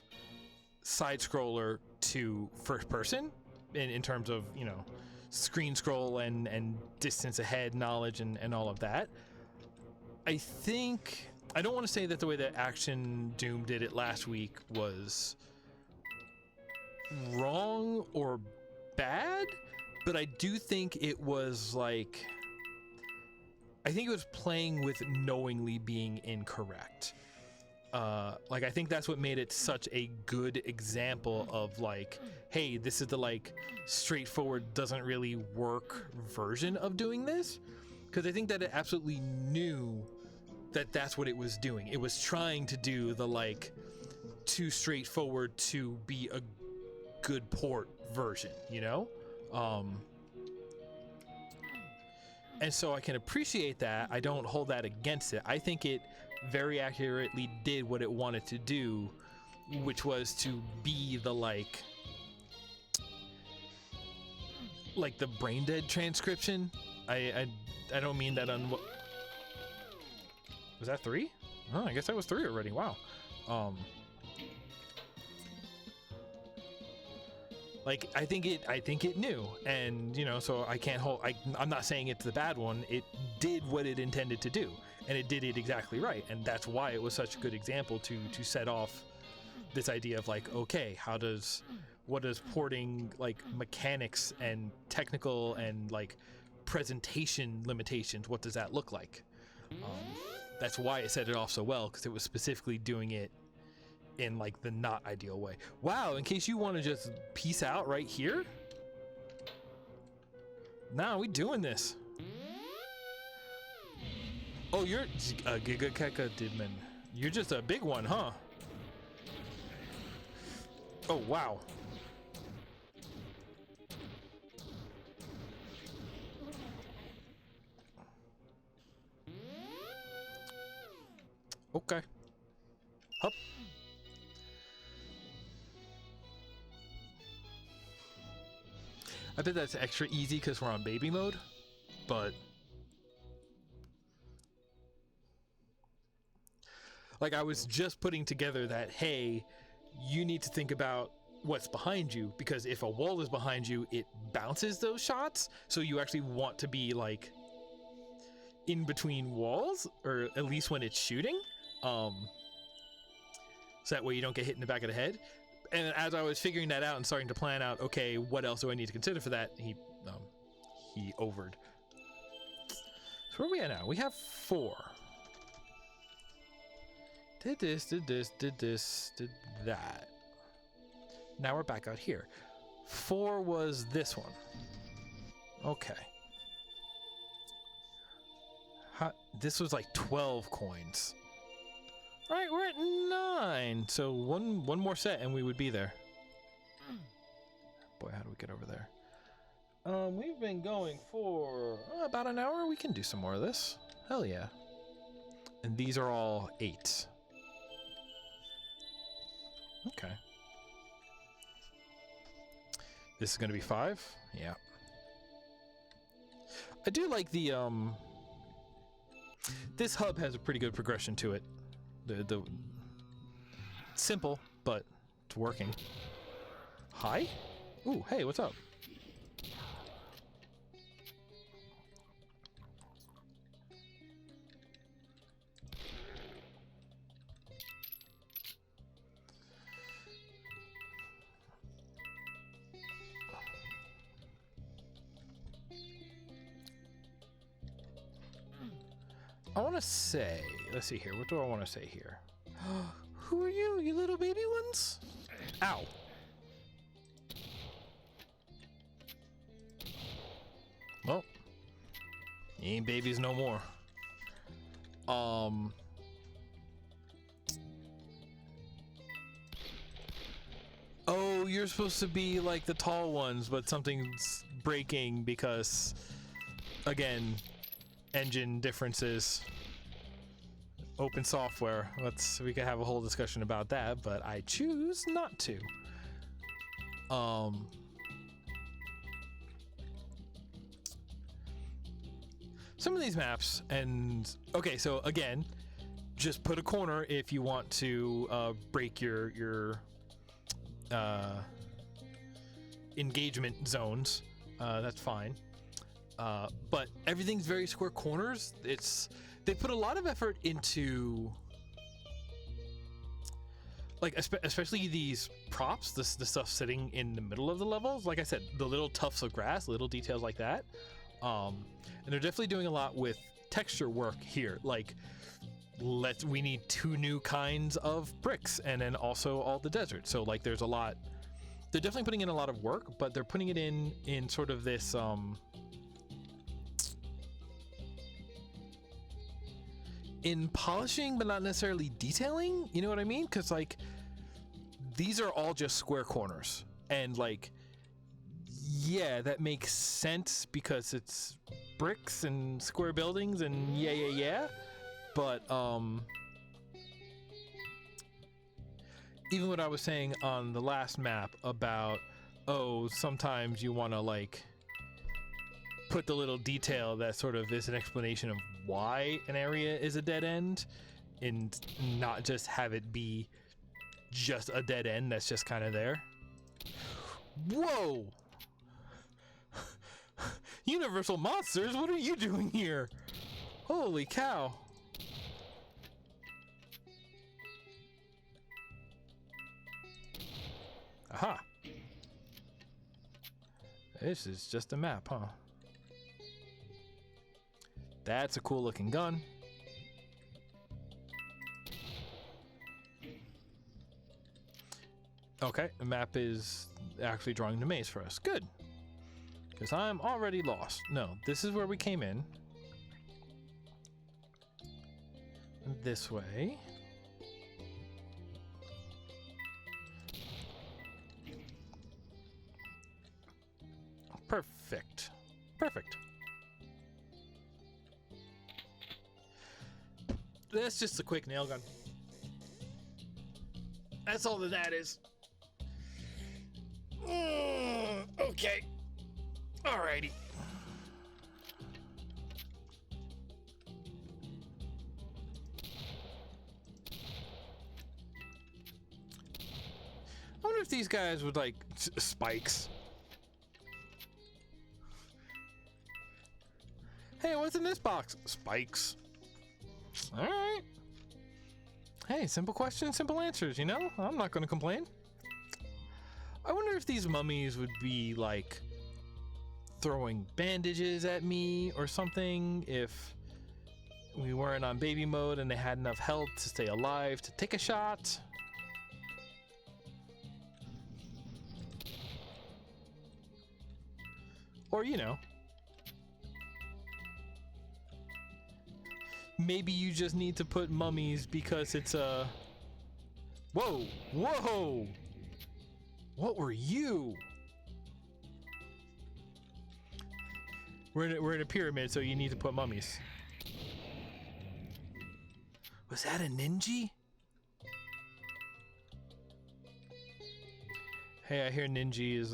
side scroller to first person in terms of, you know, screen scroll and distance ahead knowledge and all of that. I think, I don't want to say that the way that Action Doom did it last week was wrong or bad, but I do think it was like, I think it was playing with knowingly being incorrect. Like, I think that's what made it such a good example of like, hey, this is the like straightforward, doesn't really work version of doing this. Because I think that it absolutely knew that that's what it was doing. It was trying to do the like too straightforward to be a good port version, you know? And so I can appreciate that. I don't hold that against it. I think it very accurately did what it wanted to do, which was to be the like the brain dead transcription. I don't mean that on. Was that 3? Oh, I guess that was 3 already. Wow. Like, I think it knew, and you know, so I can't hold. I'm not saying it's the bad one. It did what it intended to do, and it did it exactly right, and that's why it was such a good example to set off this idea of like, okay, what does porting like mechanics and technical and like presentation limitations? What does that look like? That's why it set it off so well, because it was specifically doing it in like the not ideal way. Wow, in case you want to just peace out right here. Nah, we doing this. Oh, you're Giga Keka Didman. You're just a big one, huh? Oh, wow. Okay. Hup. I bet that's extra easy because we're on baby mode, but like I was just putting together that, hey, you need to think about what's behind you, because if a wall is behind you, it bounces those shots. So you actually want to be like in between walls, or at least when it's shooting. So that way you don't get hit in the back of the head. And as I was figuring that out and starting to plan out, okay, what else do I need to consider for that? He overed. So where are we at now? We have 4. Did this, did that. Now we're back out here. 4 was this one. Okay. This was like 12 coins. All right, we're at 9. So one more set and we would be there. Boy, how do we get over there? We've been going for about an hour. We can do some more of this. Hell yeah. And these are all 8. Okay. This is going to be 5? Yeah. I do like the this hub has a pretty good progression to it. The simple, but it's working. Hi? Ooh, hey, what's up? I want to say, let's see here. What do I want to say here? Who are you, you little baby ones? Ow. Well, you ain't babies no more. Oh, you're supposed to be like the tall ones, but something's breaking because, again, engine differences. Open software. We could have a whole discussion about that, but I choose not to. Some of these maps, and okay, so again, just put a corner if you want to break your engagement zones. That's fine. But everything's very square corners. They put a lot of effort into, like, especially these props, the stuff sitting in the middle of the levels. Like I said, the little tufts of grass, little details like that. And they're definitely doing a lot with texture work here. Like, we need 2 new kinds of bricks, and then also all the desert. So like, there's a lot. They're definitely putting in a lot of work, but they're putting it in sort of this in polishing, but not necessarily detailing. You know what I mean? Because like, these are all just square corners, and like, yeah, that makes sense because it's bricks and square buildings, and yeah. But even what I was saying on the last map about, oh, sometimes you want to like put the little detail that sort of is an explanation of why an area is a dead end, and not just have it be just a dead end that's just kind of there. Whoa! Universal Monsters, what are you doing here? Holy cow. Aha. This is just a map, huh? That's a cool looking gun. Okay, the map is actually drawing the maze for us. Good. Because I'm already lost. No, this is where we came in. This way. Perfect. Perfect. That's just a quick nail gun. That's all that is. Okay. Alrighty. I wonder if these guys would like spikes. Hey, what's in this box? Spikes. Alright. Hey, simple questions, simple answers, you know? I'm not gonna complain. I wonder if these mummies would be like throwing bandages at me or something if we weren't on baby mode and they had enough health to stay alive to take a shot. Or, you know, maybe you just need to put mummies because it's a... Whoa! Whoa! What were you? We're in a pyramid, so you need to put mummies. Was that a ninja? Hey, I hear Ninja is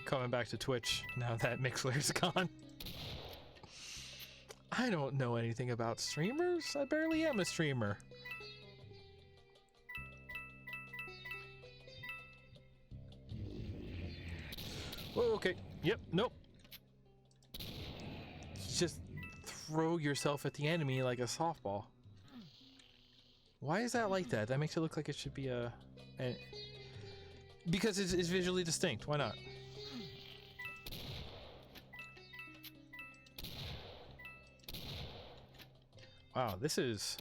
coming back to Twitch now that Mixler's gone. I don't know anything about streamers. I barely am a streamer. Whoa, okay. Yep, nope. Just throw yourself at the enemy like a softball. Why is that like that? That makes it look like it should be because it's visually distinct. Why not? Wow, this is...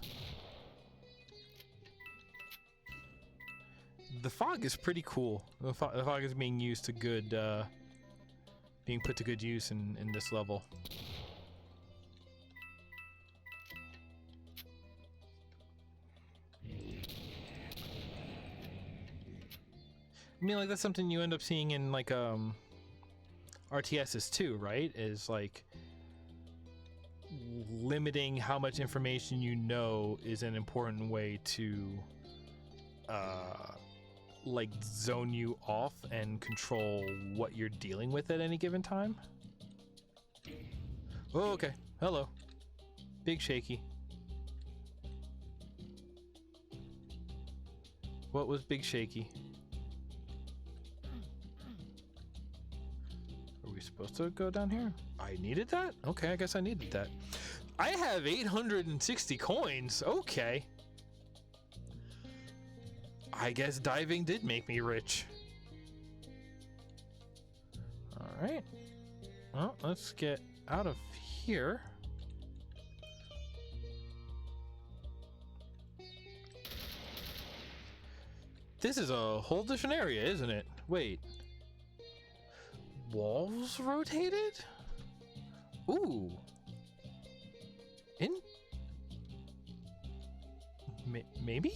The fog is pretty cool. The fog is being used to good, being put to good use in this level. I mean, like, that's something you end up seeing in, like, RTSs too, right? Is, like, limiting how much information you know is an important way to, like, zone you off and control what you're dealing with at any given time. Oh, okay. Hello. Big shaky. What was big shaky? Are we supposed to go down here? I needed that? Okay, I guess I needed that. I have 860 coins. Okay. I guess diving did make me rich. Alright. Well, let's get out of here. This is a whole different area, isn't it? Wait. Walls rotated? Ooh. Maybe?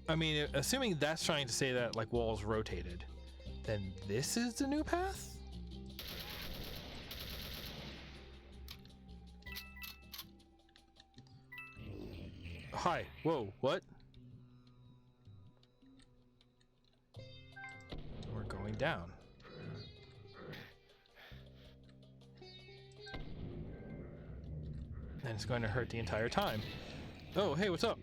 I mean, assuming that's trying to say that, like, walls rotated, then this is the new path? Hi. Whoa, what? We're going down. And it's going to hurt the entire time. Oh, hey, what's up?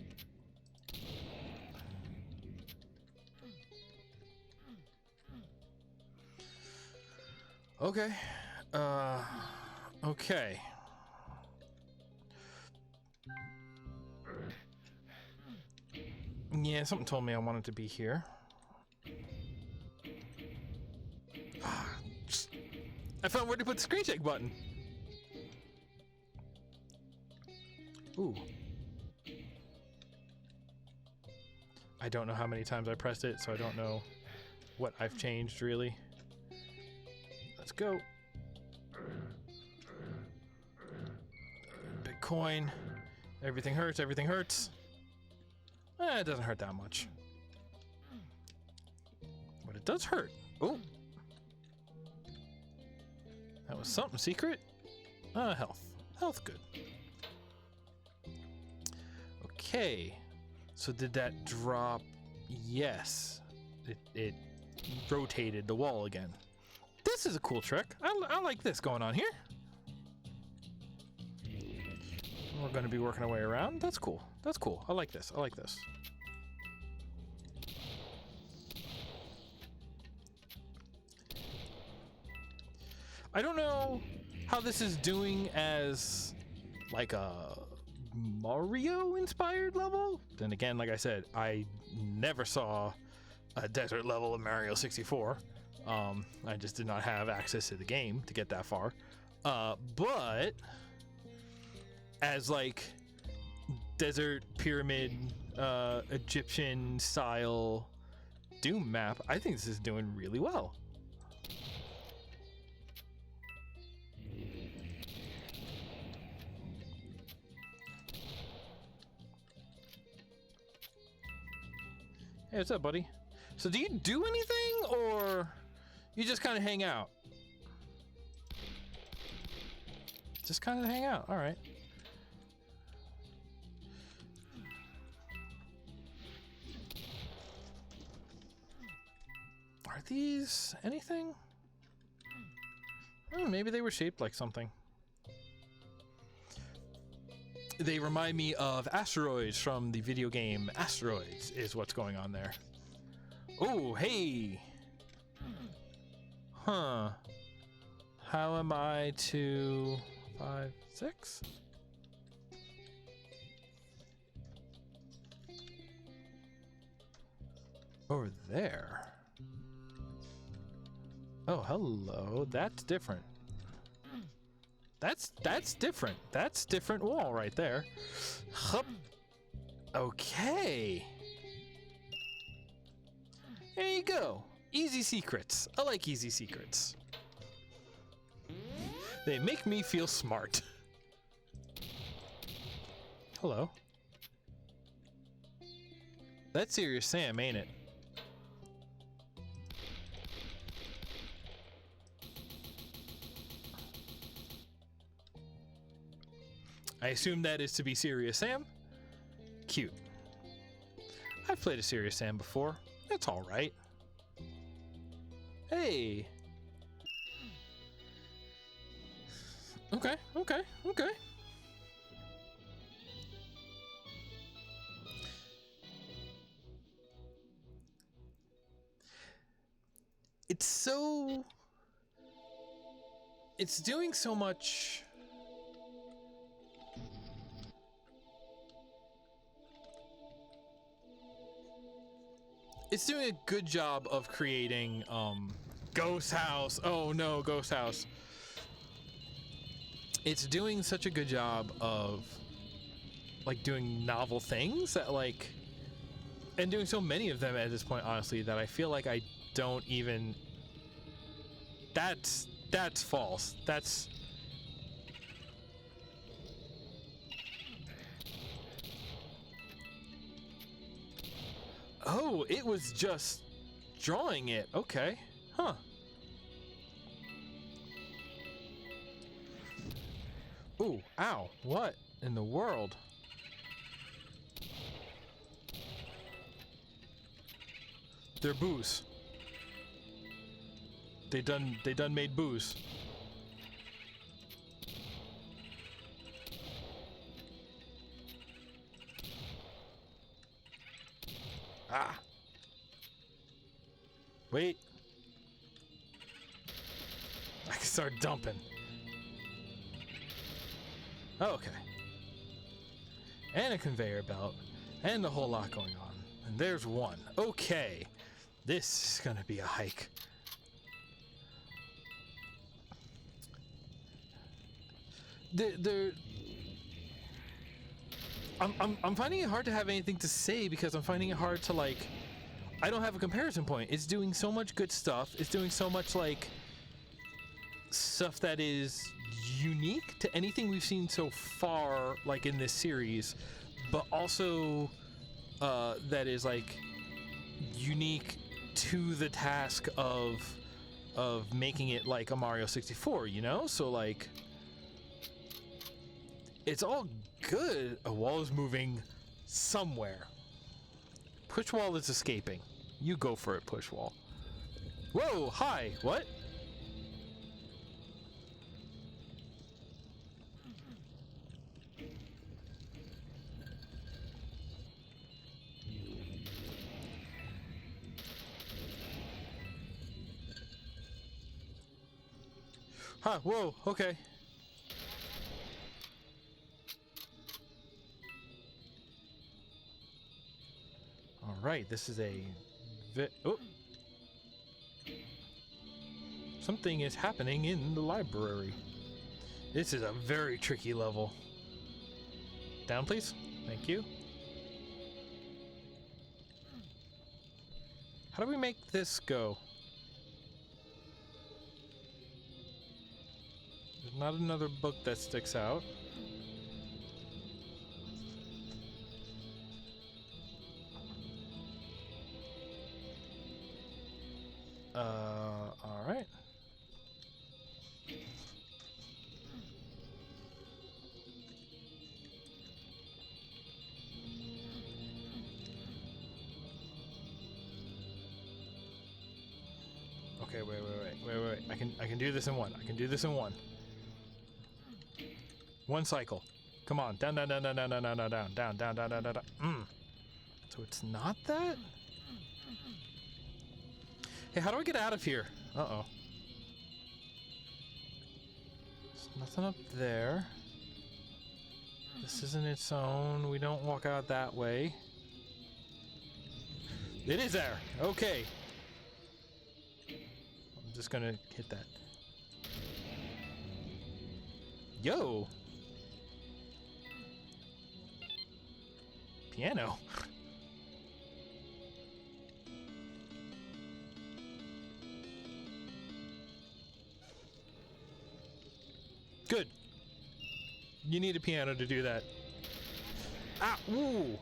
Okay. Okay. Yeah, something told me I wanted to be here. I found where to put the screen check button. Ooh. I don't know how many times I pressed it, so I don't know what I've changed, really. Let's go. Big coin. Everything hurts, everything hurts. It doesn't hurt that much. But it does hurt. Oh. That was something secret. Health. Health good. Okay. So did that drop? Yes. It rotated the wall again. This is a cool trick. I like this going on here. We're going to be working our way around. That's cool. That's cool. I like this. I like this. I don't know how this is doing as like a Mario-inspired level. Then again, like I said, I never saw a desert level of Mario 64. I just did not have access to the game to get that far. But as like desert pyramid Egyptian style Doom map, I think this is doing really well. Hey, what's up, buddy? So do you do anything, or you just kind of hang out? Just kind of hang out, all right. Are these anything? Maybe they were shaped like something. They remind me of asteroids from the video game Asteroids is what's going on there. Oh, hey! Huh. How am I to 5, 6? Over there. Oh, hello. That's different. That's different. That's different wall right there. Hup. Okay. There you go. Easy secrets. I like easy secrets. They make me feel smart. Hello. That's Serious Sam, ain't it? I assume that is to be Serious Sam. Cute. I've played a Serious Sam before. It's all right. Hey. Okay, okay, okay. It's so... It's doing so much... It's doing a good job of creating, Ghost House. Oh no, Ghost House. It's doing such a good job of, like, doing novel things that, like, and doing so many of them at this point, honestly, that I feel like I don't even... That's false. That's... Oh, it was just drawing it. Okay. Huh. Ooh, ow. What in the world? They're booze. They done made booze. Ah. Wait. I can start dumping. Okay. And a conveyor belt. And a whole lot going on. And there's one. Okay. This is gonna be a hike. I'm finding it hard to have anything to say because I'm finding it hard to, like, I don't have a comparison point. It's doing so much good stuff. It's doing so much, like, stuff that is unique to anything we've seen so far, like, in this series, but also that is, like, unique to the task of making it like a Mario 64, you know? So, like, it's all good. A wall is moving somewhere. Push wall is escaping. You go for it, push wall. Whoa, hi, what? Huh, whoa, okay. All right, this is a oh. Something is happening in the library. This is a very tricky level. Down, please. Thank you. How do we make this go? There's not another book that sticks out. All right. Okay, wait. Wait. I can do this in one. I can do this in one. One cycle. Come on. Down. So it's not that? Hey, how do I get out of here? Uh-oh. There's nothing up there. This isn't its own. We don't walk out that way. It is there. Okay. I'm just gonna hit that. Yo. Piano. Good. You need a piano to do that. Ah, ooh.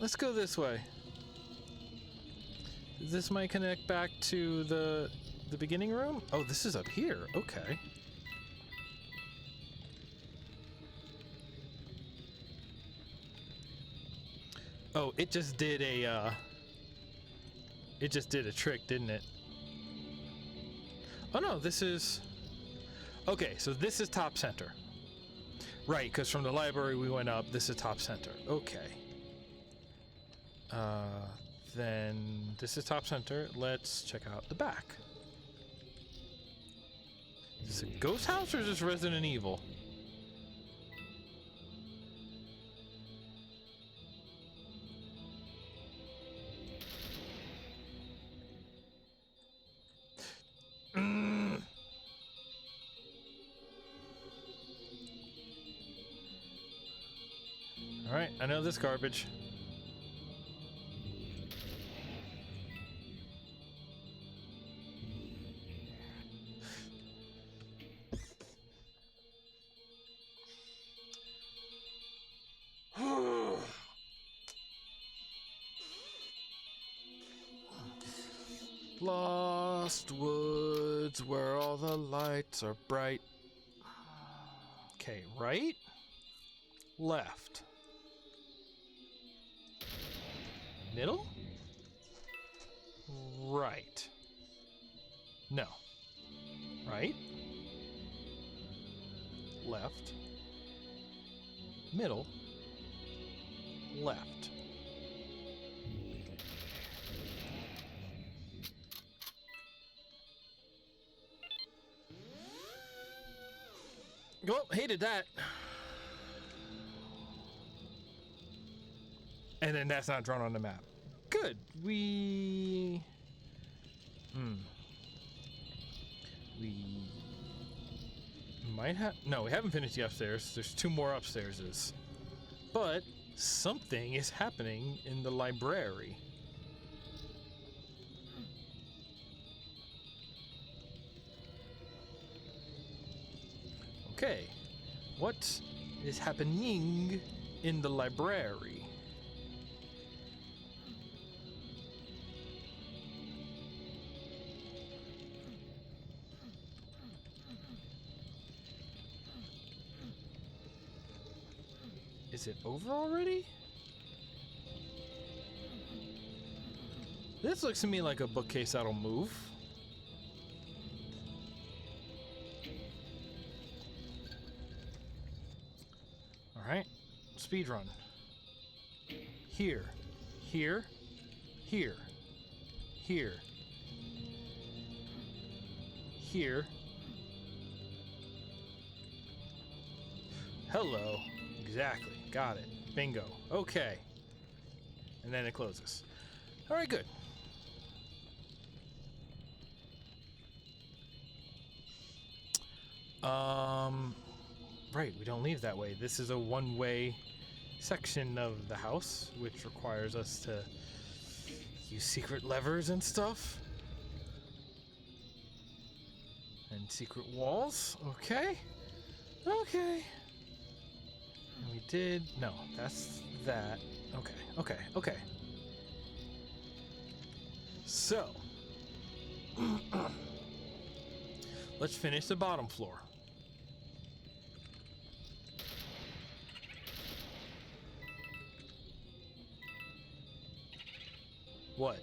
Let's go this way. This might connect back to the beginning room? Oh, this is up here. Okay. Oh, it just did a trick, didn't it? Oh no, this is... Okay, so this is top center. Right, because from the library we went up, this is top center. Okay. Then this is top center. Let's check out the back. Is this a ghost house or is this Resident Evil? Alright, I know this garbage. Lost woods where all the lights are bright. Okay, right? Left. Middle? Right. No. Right? Left. Middle. Left. Oh, hated that. And then that's not drawn on the map. Good. We might have... No, we haven't finished the upstairs. There's 2 more upstairs. But something is happening in the library. Okay. What is happening in the library? Is it over already? This looks to me like a bookcase that'll move. Alright, speed run. Here, here, here, here, here. Hello. Exactly. Got it. Bingo. Okay. And then it closes. Alright, good. Right, we don't leave that way. This is a one-way section of the house, which requires us to use secret levers and stuff. And secret walls. Okay. Okay. And we did... No, that's that. Okay. So, let's finish the bottom floor. What?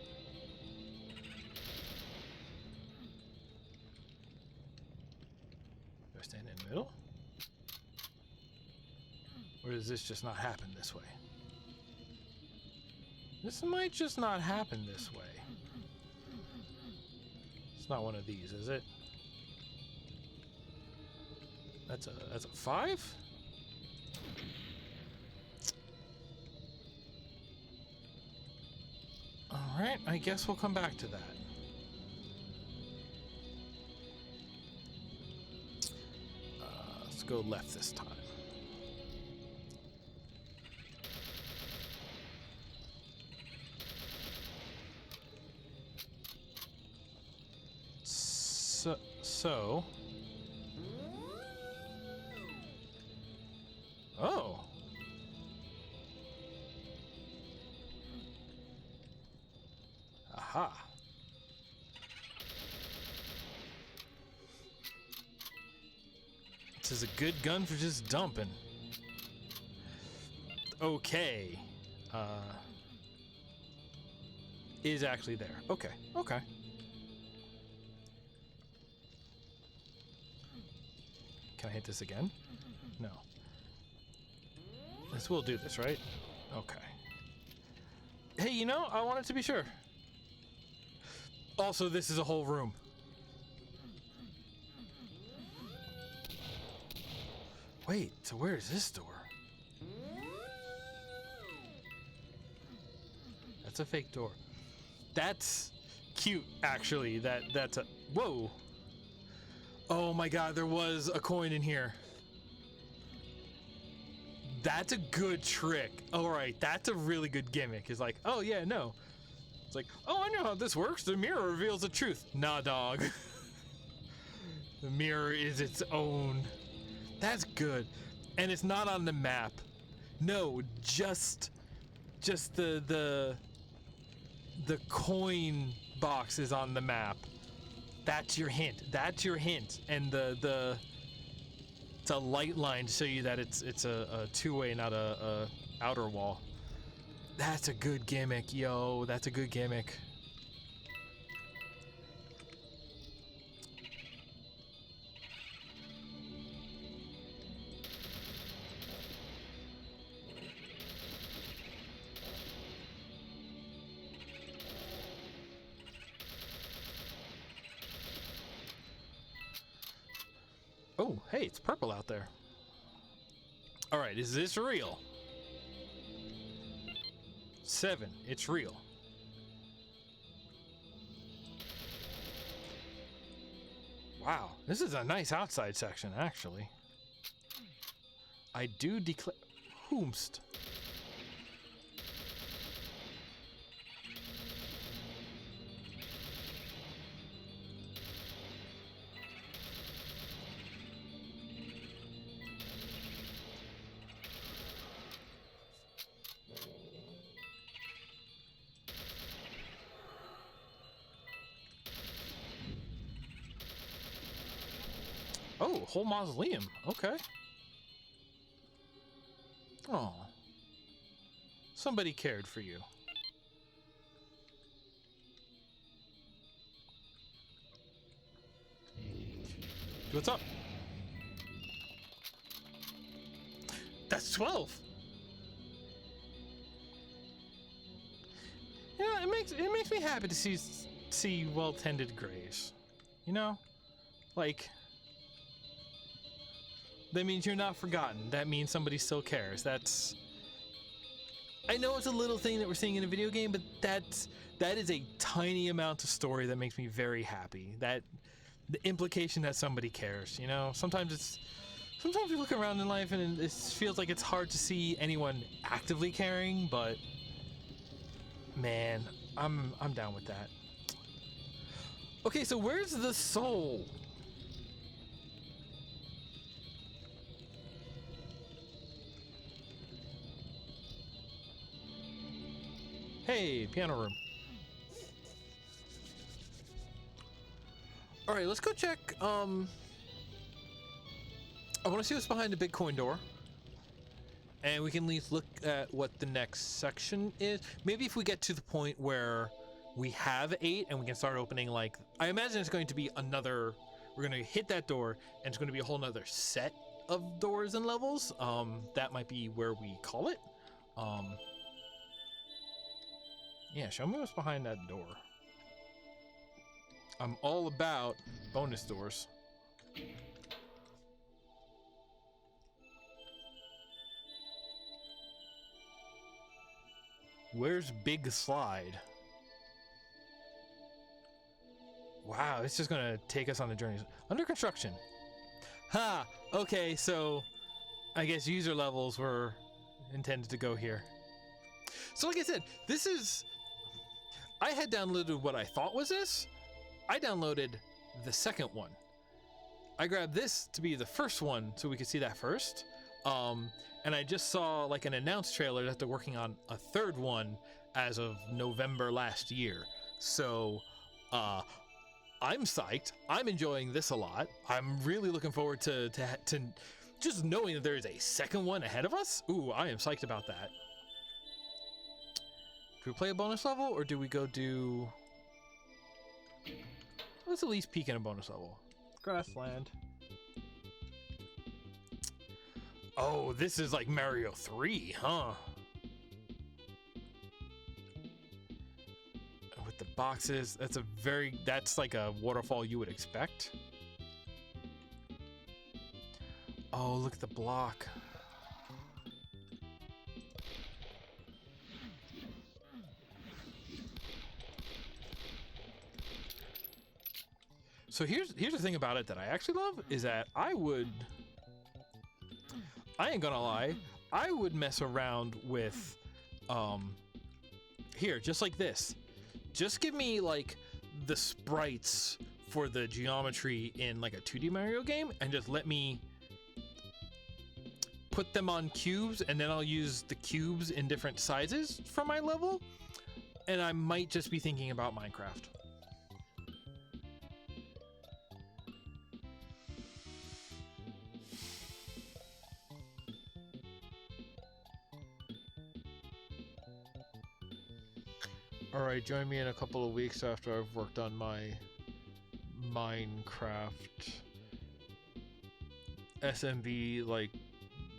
Do I stand in the middle? Or does this just not happen this way? This might just not happen this way. It's not one of these, is it? That's a 5? Alright, I guess we'll come back to that. Let's go left this time. So... Oh. Aha. This is a good gun for just dumping. Okay. Is actually there. Okay. Okay. Can I hit this again? No. This will do this, right? Okay. Hey, you know, I wanted to be sure. Also, this is a whole room. Wait, so where is this door? That's a fake door. That's cute, actually. That's a... Whoa! Oh my god, there was a coin in here. That's a good trick. Alright, that's a really good gimmick. It's like, oh yeah, no. It's like, oh, I know how this works. The mirror reveals the truth. Nah, dog. The mirror is its own. That's good. And it's not on the map. No, just the coin box is on the map. That's your hint. That's your hint. And it's a light line to show you that it's a two-way, not a outer wall. That's a good gimmick, yo. That's a good gimmick. Oh, hey, it's purple out there. All right, is this real? 7, it's real. Wow, this is a nice outside section, actually. I do declare... Whomst. Oh, whole mausoleum. Okay. Oh. Somebody cared for you. What's up? That's 12. You know, it makes me happy to see well-tended graves. You know? Like, that means you're not forgotten. That means somebody still cares. That's... I know it's a little thing that we're seeing in a video game, but that is a tiny amount of story that makes me very happy. That the implication that somebody cares, you know? Sometimes we look around in life and it feels like it's hard to see anyone actively caring, but man, I'm down with that. Okay, so where's the soul? Hey, piano room. All right, let's go check. I want to see what's behind the Bitcoin door. And we can at least look at what the next section is. Maybe if we get to the point where we have 8 and we can start opening, like, I imagine it's going to be another, we're going to hit that door and it's going to be a whole nother set of doors and levels. That might be where we call it. Yeah, show me what's behind that door. I'm all about bonus doors. Where's Big Slide? Wow, it's just gonna take us on the journey. Under construction. Ha! Okay, so I guess user levels were intended to go here. So like I said, this is... I had downloaded what I thought was this. I downloaded the second one. I grabbed this to be the first one so we could see that first. And I just saw like an announced trailer that they're working on a third one as of November last year. So I'm psyched. I'm enjoying this a lot. I'm really looking forward to just knowing that there is a second one ahead of us. Ooh, I am psyched about that. Do we play a bonus level or do we go do... Let's at least peek in a bonus level. Grassland. Oh, this is like Mario 3, huh? With the boxes, that's like a waterfall you would expect. Oh, look at the block. So here's the thing about it that I actually love is that I ain't gonna lie, I would mess around with, here, just like this. Just give me, like, the sprites for the geometry in, like, a 2D Mario game, and just let me put them on cubes, and then I'll use the cubes in different sizes for my level, and I might just be thinking about Minecraft. Alright, join me in a couple of weeks after I've worked on my Minecraft SMB, like,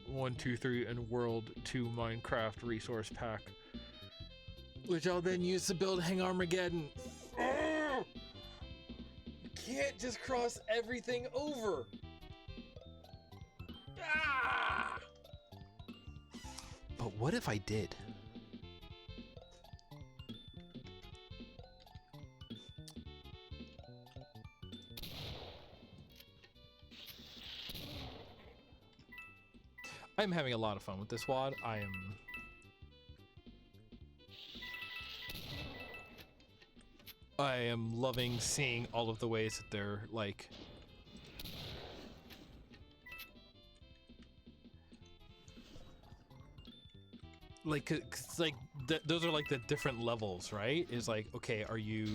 1, 2, 3, and World 2 Minecraft resource pack, which I'll then use to build Hang Armageddon. Oh! You can't just cross everything over! Ah! But what if I did? I'm having a lot of fun with this WAD. I am loving seeing all of the ways that they're like those are like the different levels, right? Is like, okay, are you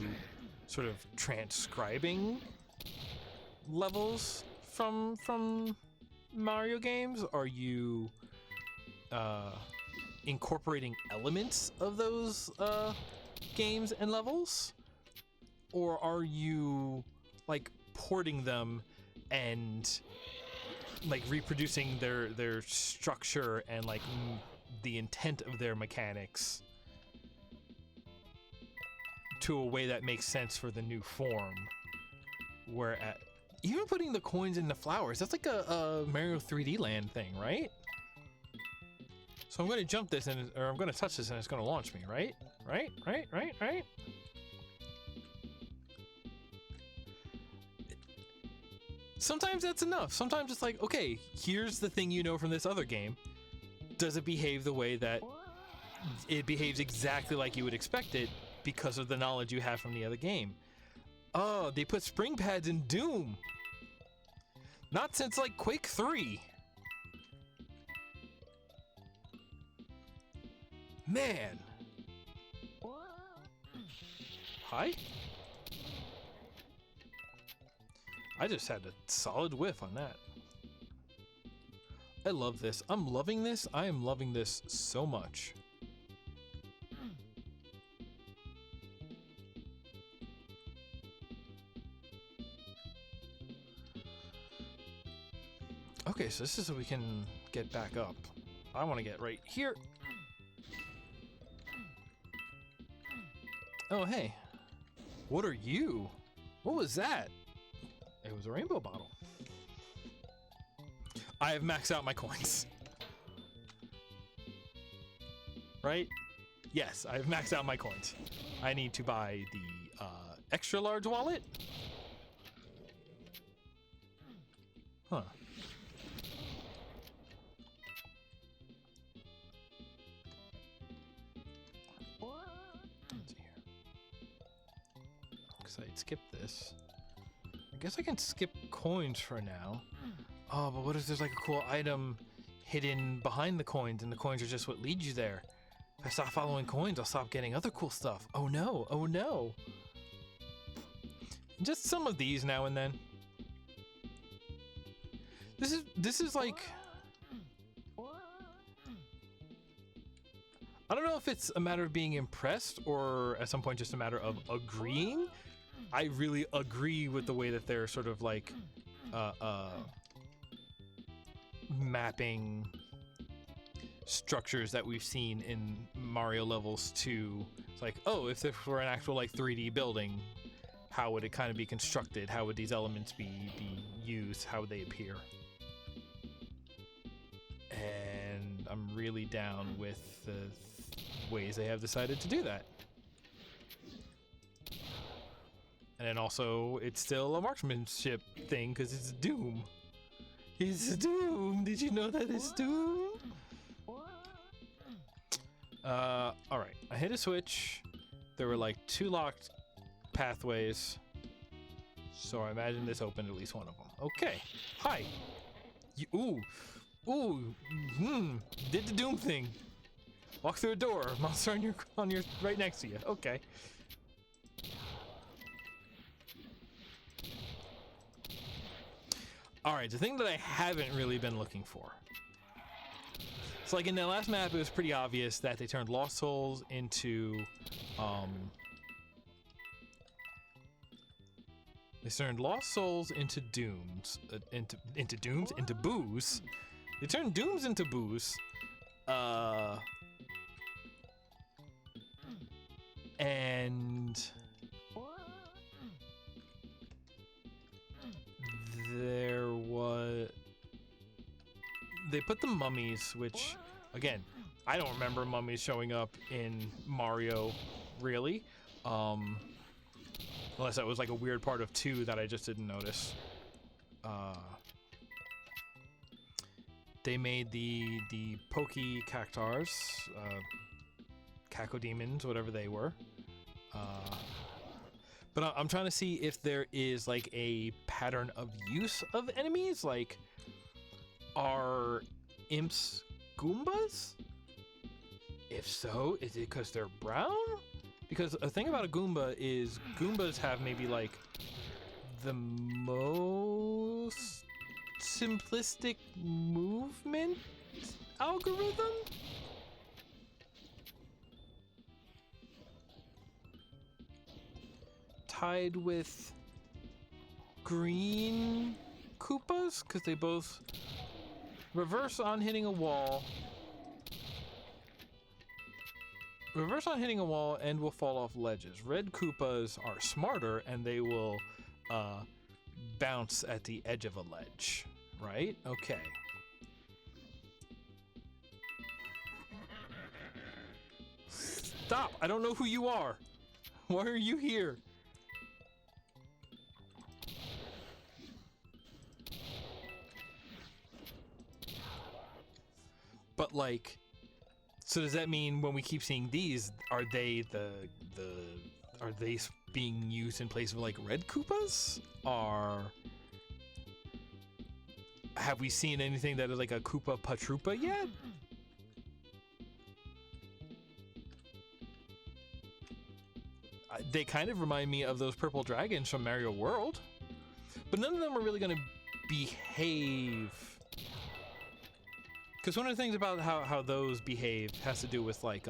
sort of transcribing levels from Mario games? Are you incorporating elements of those games and levels? Or are you like porting them and like reproducing their structure and like the intent of their mechanics to a way that makes sense for the new form? Where even putting the coins in the flowers, that's like a Mario 3D Land thing, right? So I'm going to jump this or I'm going to touch this and it's going to launch me, right? Right? Sometimes that's enough. Sometimes it's like, okay, here's the thing you know from this other game. Does it behave the way that it behaves exactly like you would expect it because of the knowledge you have from the other game? Oh, they put spring pads in DooM. Not since like Quake 3. Man. Hi? I just had a solid whiff on that. I love this. I'm loving this. I am loving this so much. Okay, so this is so we can get back up. I want to get right here. Oh, hey. What are you? What was that? It was a rainbow bottle. I have maxed out my coins. Right? Yes, I've maxed out my coins. I need to buy the extra large wallet. Huh. Let's see here. Because I'd skip this. I guess I can skip coins for now. Oh, but what if there's like a cool item hidden behind the coins and the coins are just what leads you there? If I stop following coins, I'll stop getting other cool stuff. Oh no, oh no. Just some of these now and then. This is like, I don't know if it's a matter of being impressed or at some point just a matter of agreeing. I really agree with the way that they're sort of like mapping structures that we've seen in Mario levels to, it's like, oh, if this were an actual like 3D building, how would it kind of be constructed? How would these elements be used? How would they appear? And I'm really down with the ways they have decided to do that. And then also, it's still a marksmanship thing because it's Doom. It's Doom. Did you know that it's Doom? Alright. I hit a switch. There were like 2 locked pathways. So I imagine this opened at least one of them. Okay. Hi. Did the Doom thing. Walk through a door. Monster on your right next to you. Okay. Alright, the thing that I haven't really been looking for. So like in the last map, it was pretty obvious that they turned Lost Souls into, they turned Lost Souls into Dooms, into boos. They turned Dooms into boos, and they put the mummies, which, again, I don't remember mummies showing up in Mario, really. Unless that was like a weird part of 2 that I just didn't notice. They made the Pokey Cactars, Cacodemons, whatever they were. But I'm trying to see if there is like a pattern of use of enemies, like, are imps Goombas? If so, is it because they're brown? Because a thing about a Goomba is Goombas have maybe like the most simplistic movement algorithm? Tied with green Koopas? Because they both reverse on hitting a wall. Reverse on hitting a wall and will fall off ledges. Red Koopas are smarter and they will bounce at the edge of a ledge. Right? Okay. Stop! I don't know who you are. Why are you here? But like, so does that mean when we keep seeing these, are they are they being used in place of like red Koopas? Or have we seen anything that is like a Koopa Patrupa yet? They kind of remind me of those purple dragons from Mario World, but none of them are really going to behave. Because one of the things about how those behave has to do with like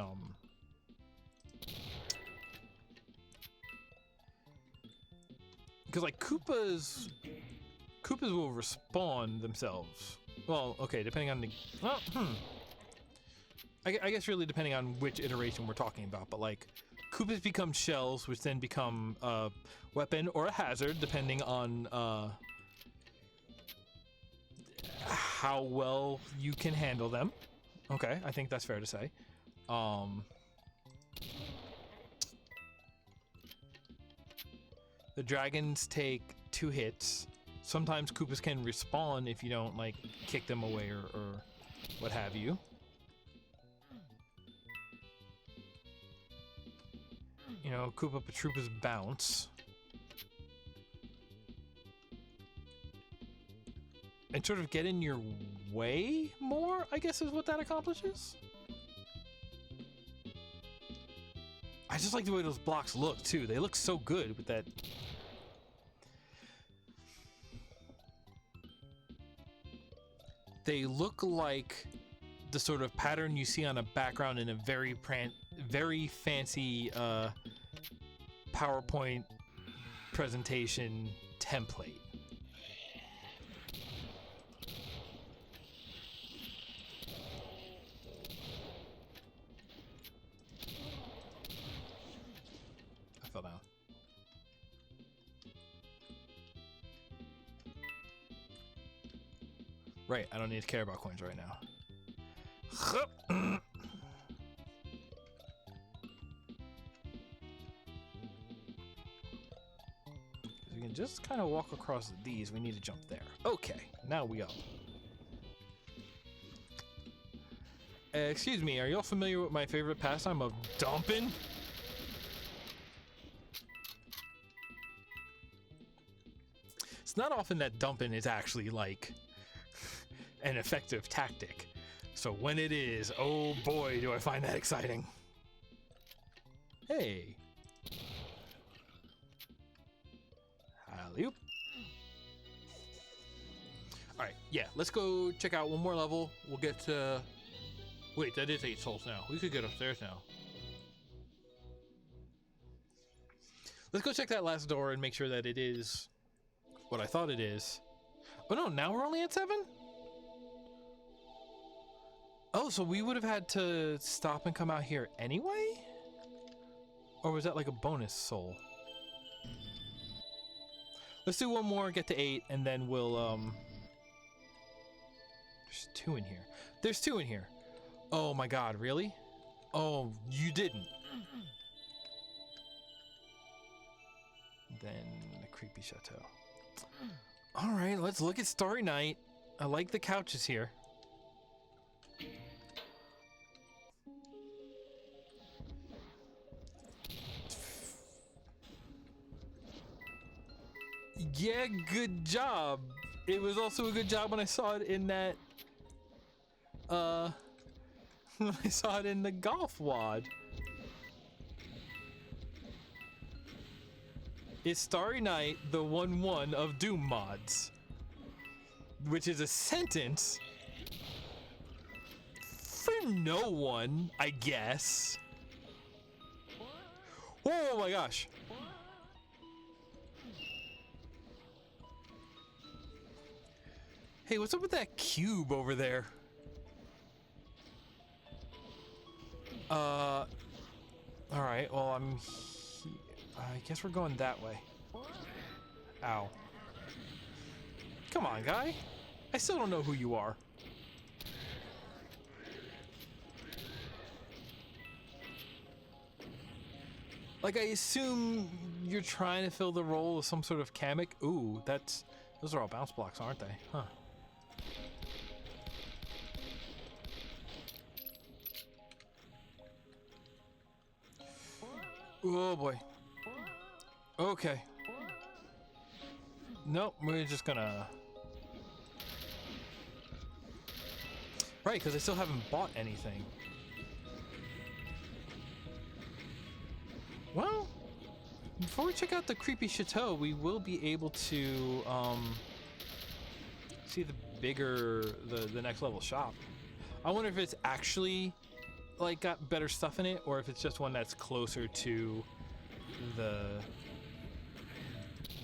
because like Koopas will respawn themselves, Well, okay, depending on the... Well, I guess really depending on which iteration we're talking about, but like Koopas become shells, which then become a weapon or a hazard, depending on how well you can handle them. Okay, I think that's fair to say. The dragons take 2 hits. Sometimes Koopas can respawn if you don't like kick them away or what have you. You know, Koopa Patroopas bounce. And sort of get in your way more, I guess is what that accomplishes. I just like the way those blocks look too. They look so good with that. They look like the sort of pattern you see on a background in a very fancy PowerPoint presentation template. I fell down. Right, I don't need to care about coins right now. We can just kind of walk across these. We need to jump there. Okay, now we up. Excuse me, are y'all familiar with my favorite pastime of dumping? It's not often that dumping is actually like an effective tactic. So when it is, oh boy, do I find that exciting. Hey. Alley-oop. Alright, yeah, let's go check out one more level. We'll get to... Wait, that is 8 souls now. We could get upstairs now. Let's go check that last door and make sure that it is what I thought it is. Oh no, now we're only at 7? Oh, so we would have had to stop and come out here anyway? Or was that like a bonus soul? Let's do one more, get to 8, and then we'll, There's 2 in here. There's 2 in here. Oh my god, really? Oh, you didn't. Then the creepy chateau. Alright, let's look at Starry Night. I like the couches here. Yeah, good job. It was also a good job when I saw it in that, when I saw it in the golf WAD. Is Starry Night the 1-1 of DooM mods? Which is a sentence for no one, I guess. Oh my gosh. Hey, what's up with that cube over there? Alright, well, I guess we're going that way. Ow. Come on, guy. I still don't know who you are. Like, I assume you're trying to fill the role of some sort of Kamek. Ooh, those are all bounce blocks, aren't they? Huh. Oh boy. Okay. Nope, we're just gonna... Right, because I still haven't bought anything. Well, before we check out the creepy chateau, we will be able to see the bigger, the next level shop. I wonder if it's actually like got better stuff in it, or if it's just one that's closer to the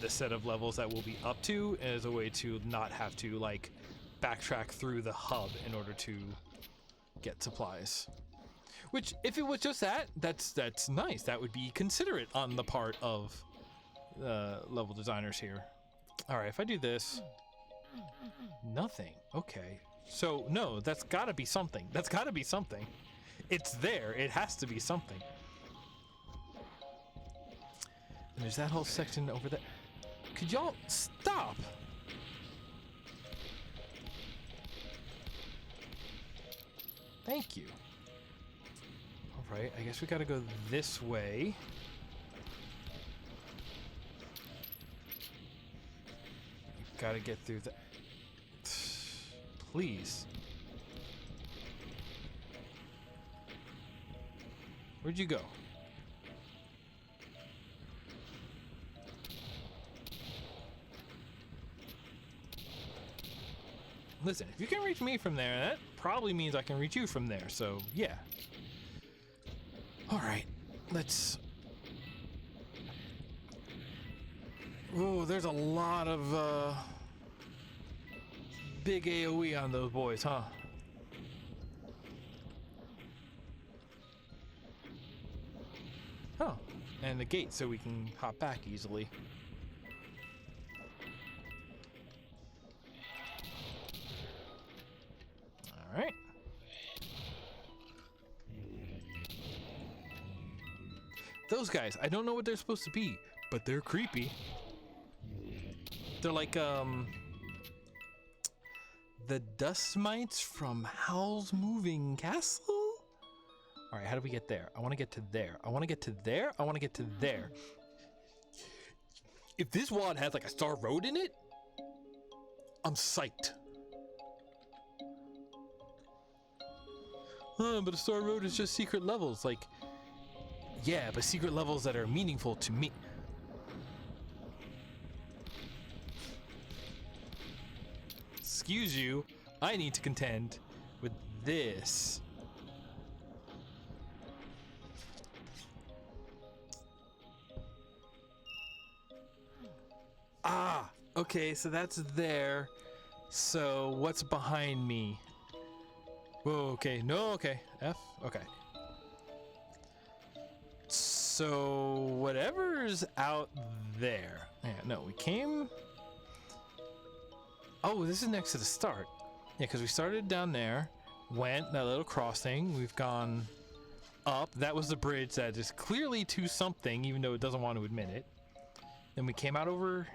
set of levels that we'll be up to as a way to not have to like backtrack through the hub in order to get supplies. Which, if it was just that's nice. That would be considerate on the part of level designers here. All right, if I do this, nothing. Okay, so no, that's got to be something. That's got to be something. It's there. It has to be something. And there's that whole section over there. Could y'all stop? Thank you. All right, I guess we gotta go this way. Gotta get through the... Please. Where'd you go? Listen, if you can reach me from there, that probably means I can reach you from there, so yeah. Alright, let's... Oh, there's a lot of big AoE on those boys, huh? Oh, and the gate so we can hop back easily. Alright. Those guys, I don't know what they're supposed to be, but they're creepy. They're like, the dust mites from Howl's Moving Castle? Alright, how do we get there? I want to get to there. I want to get to there. I want to get to there. If this WAD has like a star road in it, I'm psyched. But a star road is just secret levels. Like, yeah, but secret levels that are meaningful to me. Excuse you, I need to contend with this. Ah, okay, so that's there. So what's behind me? Whoa, okay, no, okay, F, okay. So whatever's out there. Yeah, no, we came... Oh, this is next to the start. Yeah, because we started down there, went that little crossing, we've gone up. That was the bridge that is clearly to something, even though it doesn't want to admit it. Then we came out over...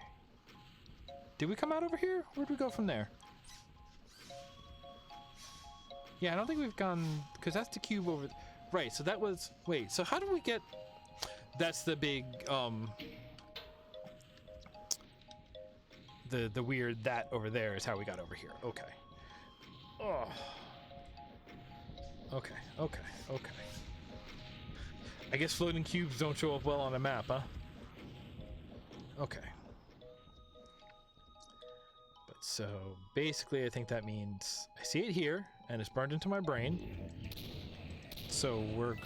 Did we come out over here? Where'd we go from there? Yeah, I don't think we've gone... Because that's the cube over... Right, so that was... Wait, so how do we get... That's the big, the weird that over there is how we got over here. Okay. Oh. Okay, okay, okay. I guess floating cubes don't show up well on a map, huh? Okay. But so, basically I think that means I see it here, and it's burned into my brain. So we're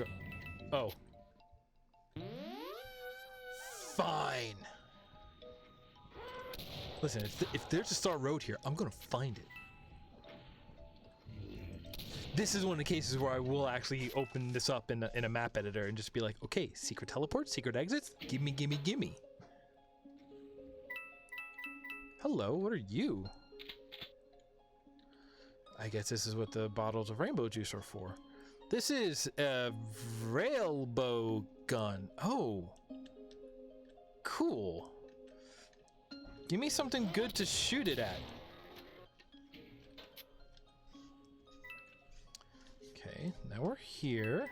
oh. Fine. Listen, if there's a star road here, I'm gonna find it. This is one of the cases where I will actually open this up in a map editor and just be like, okay, secret teleports, secret exits, gimme, gimme, gimme. Hello, what are you? I guess this is what the bottles of rainbow juice are for. This is a railbow gun. Oh. Cool. Give me something good to shoot it at. Okay, now we're here.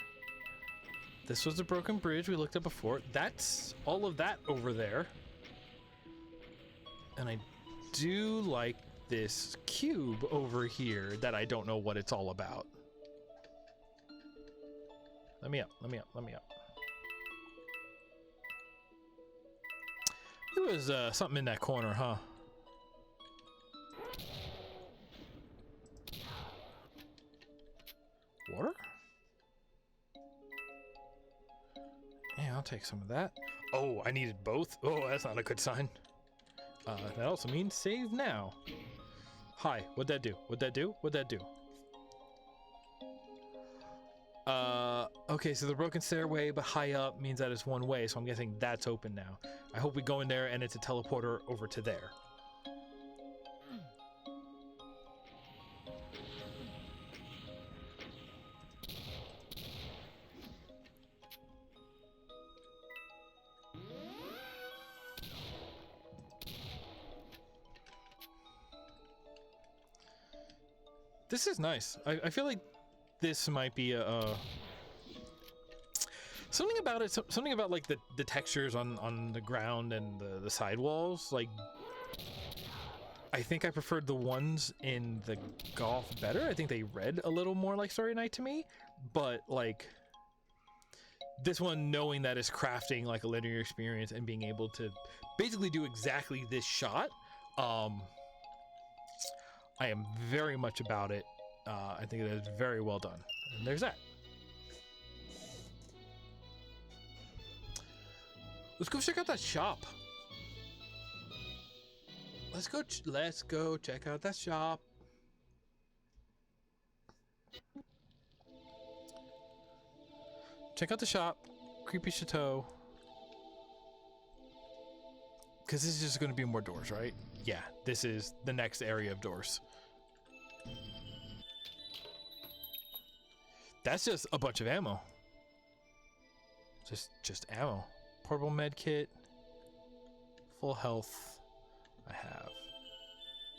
This was the broken bridge we looked at before. That's all of that over there. And I do like this cube over here that I don't know what it's all about. Let me up, let me up, let me up. There was something in that corner, huh? Water? Yeah, I'll take some of that. Oh, I needed both? Oh, that's not a good sign. That also means save now. Hi. What'd that do? What'd that do? What'd that do? Okay, so the broken stairway, but high up means that it's one way, so I'm guessing that's open now. I hope we go in there and it's a teleporter over to there. This is nice. I feel like this might be something about it. Something about like the textures on the ground and the sidewalls. Like, I think I preferred the ones in the golf better. I think they read a little more like Starry Night to me. But like this one, knowing that it's crafting like a linear experience and being able to basically do exactly this shot. I am very much about it. I think it is very well done. And there's that. Let's go check out that shop. Let's go check out that shop. Check out the shop. Creepy Chateau. Because this is just going to be more doors, right? Yeah, this is the next area of doors. That's just a bunch of ammo. Just ammo. Portable med kit. Full health. I have.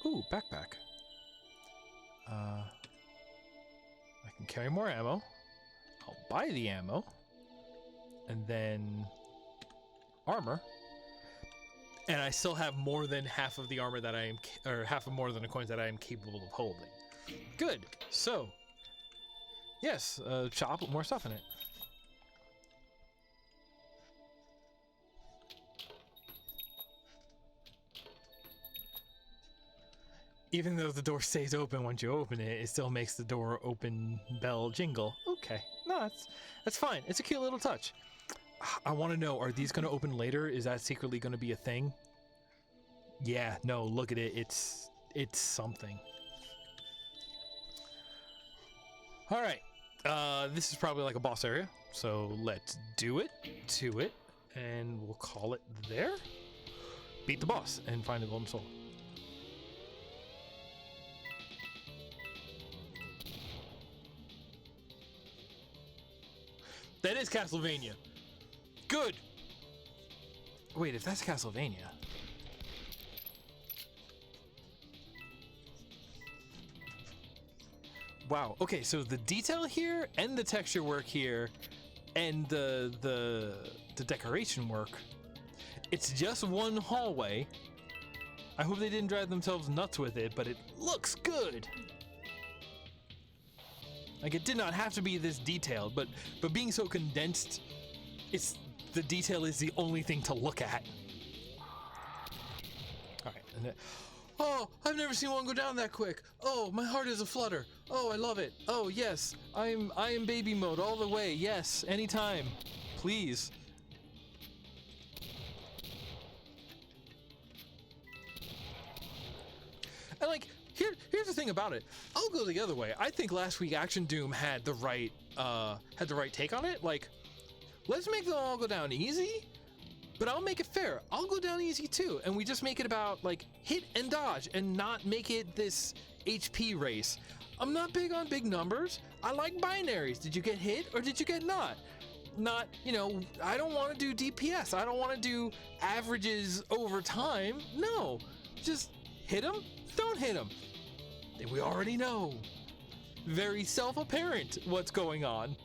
Ooh, backpack. I can carry more ammo. I'll buy the ammo. And then armor. And I still have more than half of the armor that I am, or half of more than the coins that I am capable of holding. Good. So, yes, shop with more stuff in it. Even though the door stays open once you open it, it still makes the door open bell jingle. Okay, no, that's fine. It's a cute little touch. I want to know, are these going to open later? Is that secretly going to be a thing? Yeah, no, look at it. It's something. All right. This is probably like a boss area. So let's do it to it. And we'll call it there. Beat the boss and find the golden soul. That is Castlevania. Good. Wait, if that's Castlevania. Wow. Okay, so the detail here and the texture work here and the decoration work. It's just one hallway. I hope they didn't drive themselves nuts with it, but it looks good. Like, it did not have to be this detailed, but being so condensed, the detail is the only thing to look at. All right. And oh, I've never seen one go down that quick. Oh, my heart is a flutter. Oh, I love it. Oh, yes. I am baby mode all the way. Yes, anytime. Please. And like, here's the thing about it. I'll go the other way. I think last week Action Doom had the right take on it. Like, let's make them all go down easy, but I'll make it fair. I'll go down easy too, and we just make it about like hit and dodge and not make it this HP race. I'm not big on big numbers. I like binaries. Did you get hit or did you get not? Not, you know, I don't want to do DPS. I don't want to do averages over time. No, just hit them, don't hit them. We already know. Very self-apparent what's going on.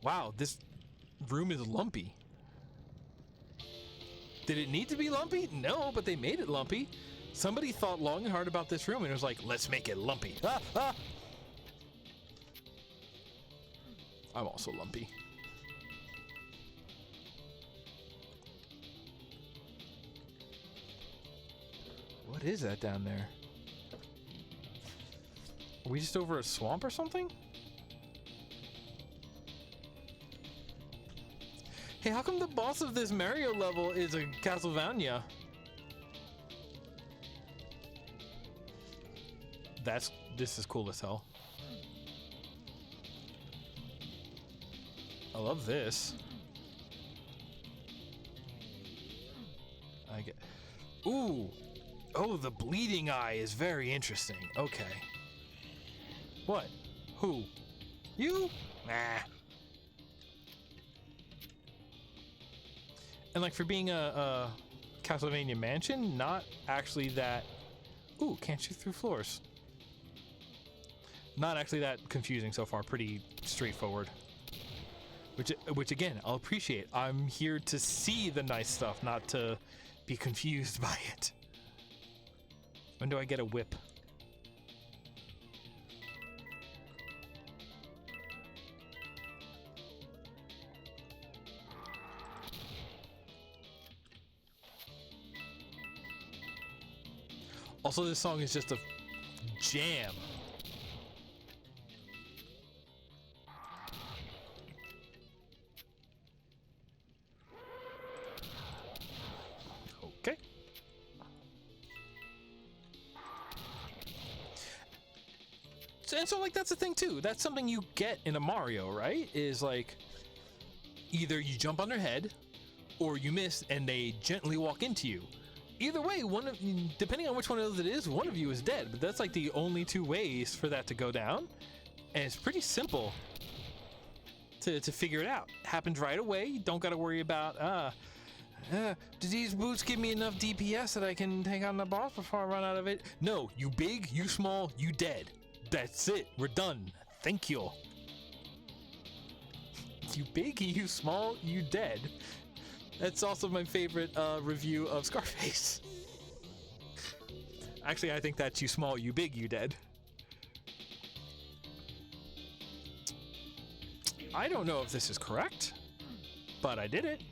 Wow, this room is lumpy. Did it need to be lumpy? No, but they made it lumpy. Somebody thought long and hard about this room and was like, let's make it lumpy. Ah, ah. I'm also lumpy. What is that down there? Are we just over a swamp or something? Hey, how come the boss of this Mario level is a Castlevania? This is cool as hell. I love this. I get. Ooh. Oh, the bleeding eye is very interesting. Okay. What? Who? You? Nah. And like for being a Castlevania mansion, not actually that. Ooh, can't shoot through floors. Not actually that confusing so far. Pretty straightforward. Which again, I'll appreciate. I'm here to see the nice stuff, not to be confused by it. When do I get a whip? Also, this song is just a jam. Okay. And so, like, that's the thing, too. That's something you get in a Mario, right? Is, like, either you jump on their head, or you miss and they gently walk into you. Either way, depending on which one of those it is, one of you is dead. But that's like the only two ways for that to go down. And it's pretty simple to figure it out. Happens right away. You don't got to worry about, do these boots give me enough DPS that I can take on the boss before I run out of it? No, you big, you small, you dead. That's it. We're done. Thank you. You big, you small, you dead. That's also my favorite review of Scarface. Actually, I think that's you small, you big, you dead. I don't know if this is correct, but I did it.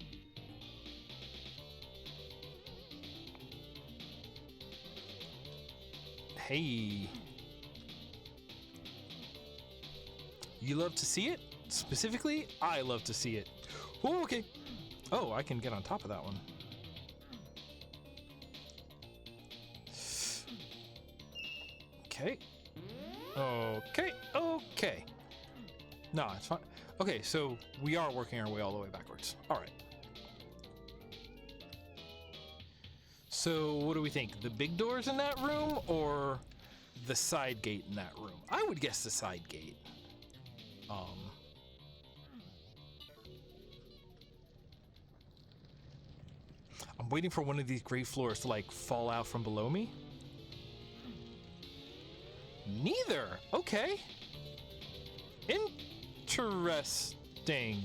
Hey. You love to see it? Specifically, I love to see it. Oh, okay. Oh, I can get on top of that one. Okay. Okay. Okay. No, it's fine. Okay, so we are working our way all the way backwards. All right. So what do we think? The big doors in that room or the side gate in that room? I would guess the side gate. I'm waiting for one of these great floors to like fall out from below me. Neither. Okay. Interesting.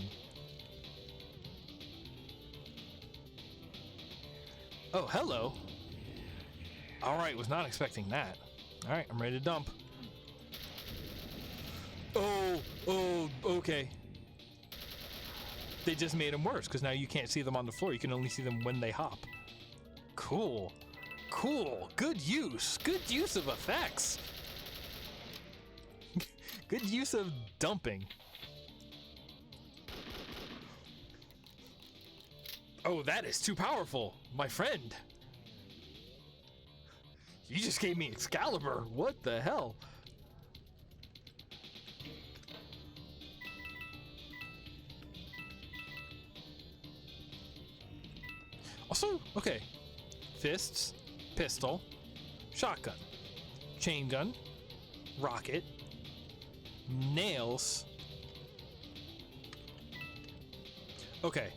Oh, hello. All right, was not expecting that. All right, I'm ready to dump. Oh, okay. They just made them worse because now you can't see them on the floor. You can only see them when they hop. Cool. Cool. Good use. Good use of effects. Good use of dumping. Oh, that is too powerful, my friend. You just gave me Excalibur. What the hell? Also, okay. Fists, pistol, shotgun, chain gun, rocket, nails. Okay.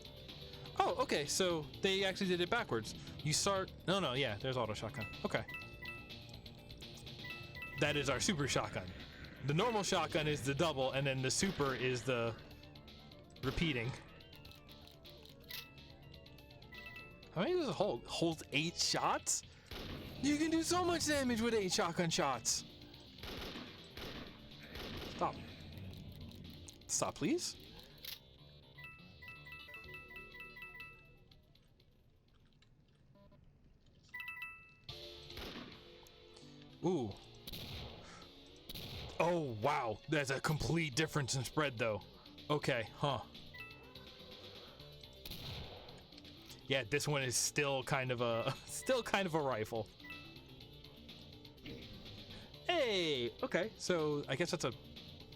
Oh, okay, so they actually did it backwards. You start... No, yeah, there's auto shotgun. Okay. That is our super shotgun. The normal shotgun is the double, and then the super is the repeating. How many does it hold? Holds 8 shots? You can do so much damage with 8 shotgun shots. Stop. Stop, please. Ooh. Oh, wow. That's a complete difference in spread, though. Okay, huh. Yeah, this one is still kind of a rifle. Hey, Hey! Okay, so I guess that's a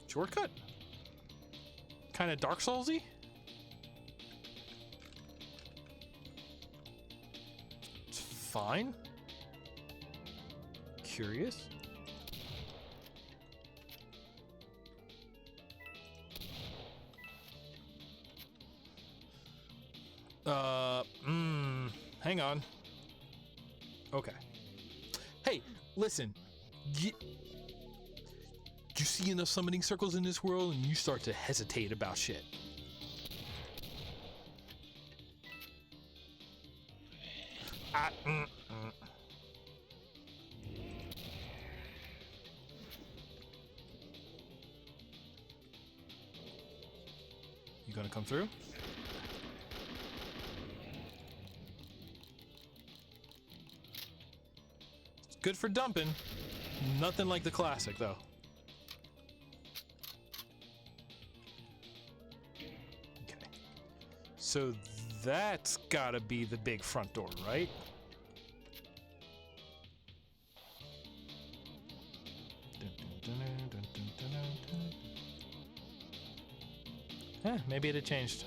shortcut? Kind of Dark Souls-y? It's fine. Curious. Hang on. Okay. Hey, listen. You see enough summoning circles in this world and you start to hesitate about shit. You gonna come through? It's good for dumping. Nothing like the classic, though. Okay. So that's gotta be the big front door, right? Maybe it had changed.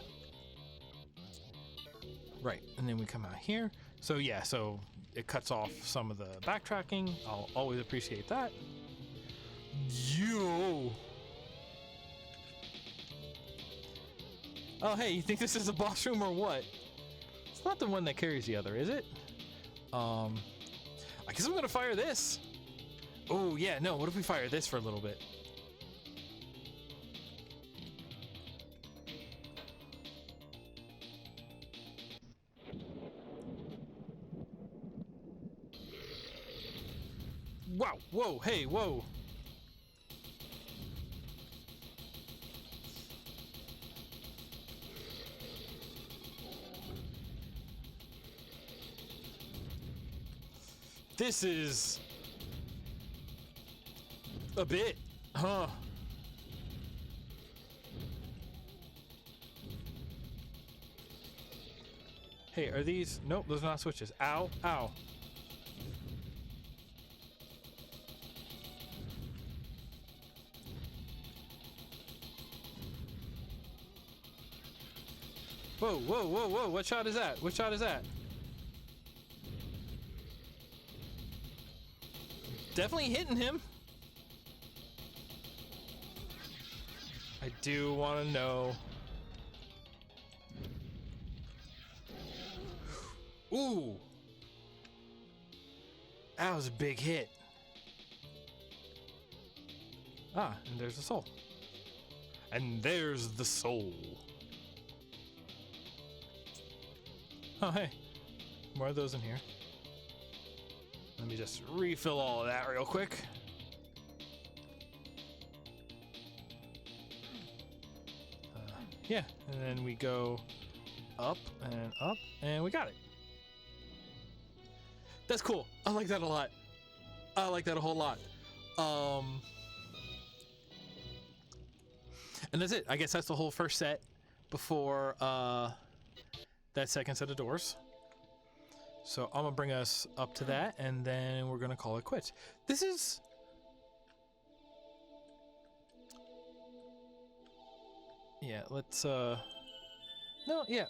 Right, and then we come out here. So yeah, so it cuts off some of the backtracking. I'll always appreciate that. Yo! Oh hey, you think this is a boss room or what? It's not the one that carries the other, is it? I guess I'm gonna fire this. Oh yeah, no, what if we fire this for a little bit? Wow, whoa, hey, whoa. This is a bit, huh? Hey, are these? Nope, those are not switches. Ow, ow. Whoa, whoa, whoa, whoa, what shot is that? What shot is that? Definitely hitting him. I do want to know. Ooh. That was a big hit. Ah, and there's the soul. And there's the soul. Oh, hey. More of those in here. Let me just refill all of that real quick. Yeah, and then we go up, and we got it. That's cool. I like that a lot. I like that a whole lot. And that's it. I guess that's the whole first set before that second set of doors. So I'm gonna bring us up to that, and then we're gonna call it quits. This is... Yeah, let's, no, yeah.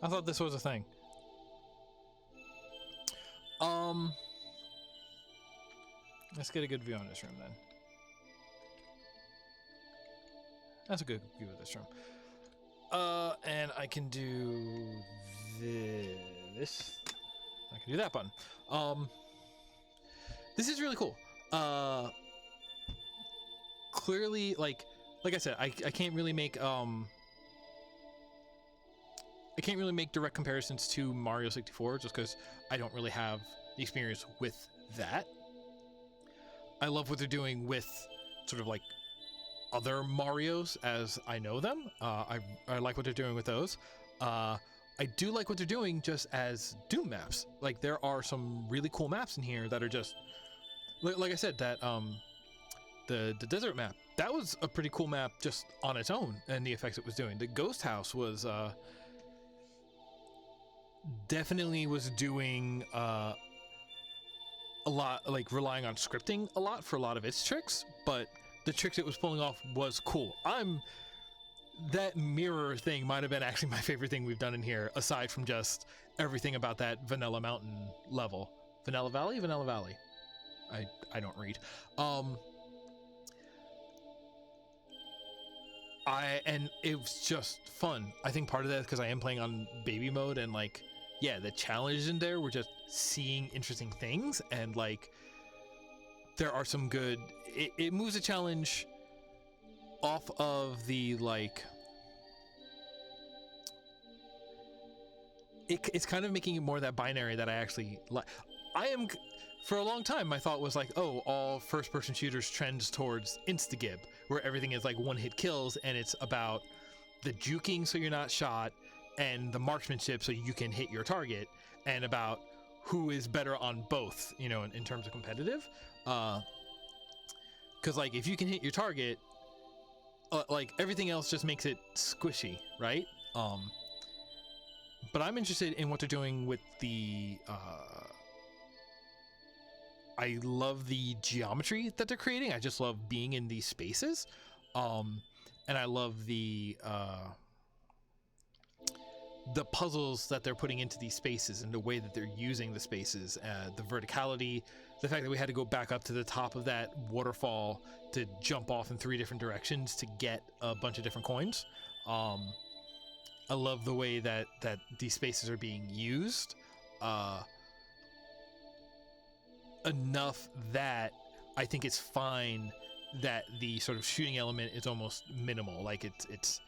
I thought this was a thing. Let's get a good view on this room then. That's a good view of this room. And I can do this. I can do that button. This is really cool. Clearly, like I said, I can't really make direct comparisons to Mario 64 just because I don't really have the experience with that. I love what they're doing with sort of like other Marios as I know them. I like what they're doing with those. I do like what they're doing just as Doom maps. Like there are some really cool maps in here that are just like I said, that the desert map, that was a pretty cool map just on its own and the effects it was doing. The ghost house was definitely was doing a lot, like relying on scripting a lot for a lot of its tricks, but the tricks it was pulling off was cool. That mirror thing might have been actually my favorite thing we've done in here, aside from just everything about that Vanilla Mountain level. Vanilla Valley? Vanilla Valley. I don't read. And it was just fun. I think part of that is because I am playing on baby mode, and like, yeah, the challenges in there were just seeing interesting things, and like there are some good, it moves a challenge off of the like, it's kind of making it more that binary that I actually like. For a long time my thought was like, oh, all first person shooters trends towards insta-gib, where everything is like one hit kills, and it's about the juking so you're not shot, and the marksmanship so you can hit your target, and about who is better on both, you know, in terms of competitive. Because like if you can hit your target, like everything else just makes it squishy, right? But I'm interested in what they're doing with the I love the geometry that they're creating. I just love being in these spaces. And I love the puzzles that they're putting into these spaces, and the way that they're using the spaces, the verticality, the fact that we had to go back up to the top of that waterfall to jump off in 3 different directions to get a bunch of different coins. I love the way that these spaces are being used. Enough that I think it's fine that the sort of shooting element is almost minimal. Like it's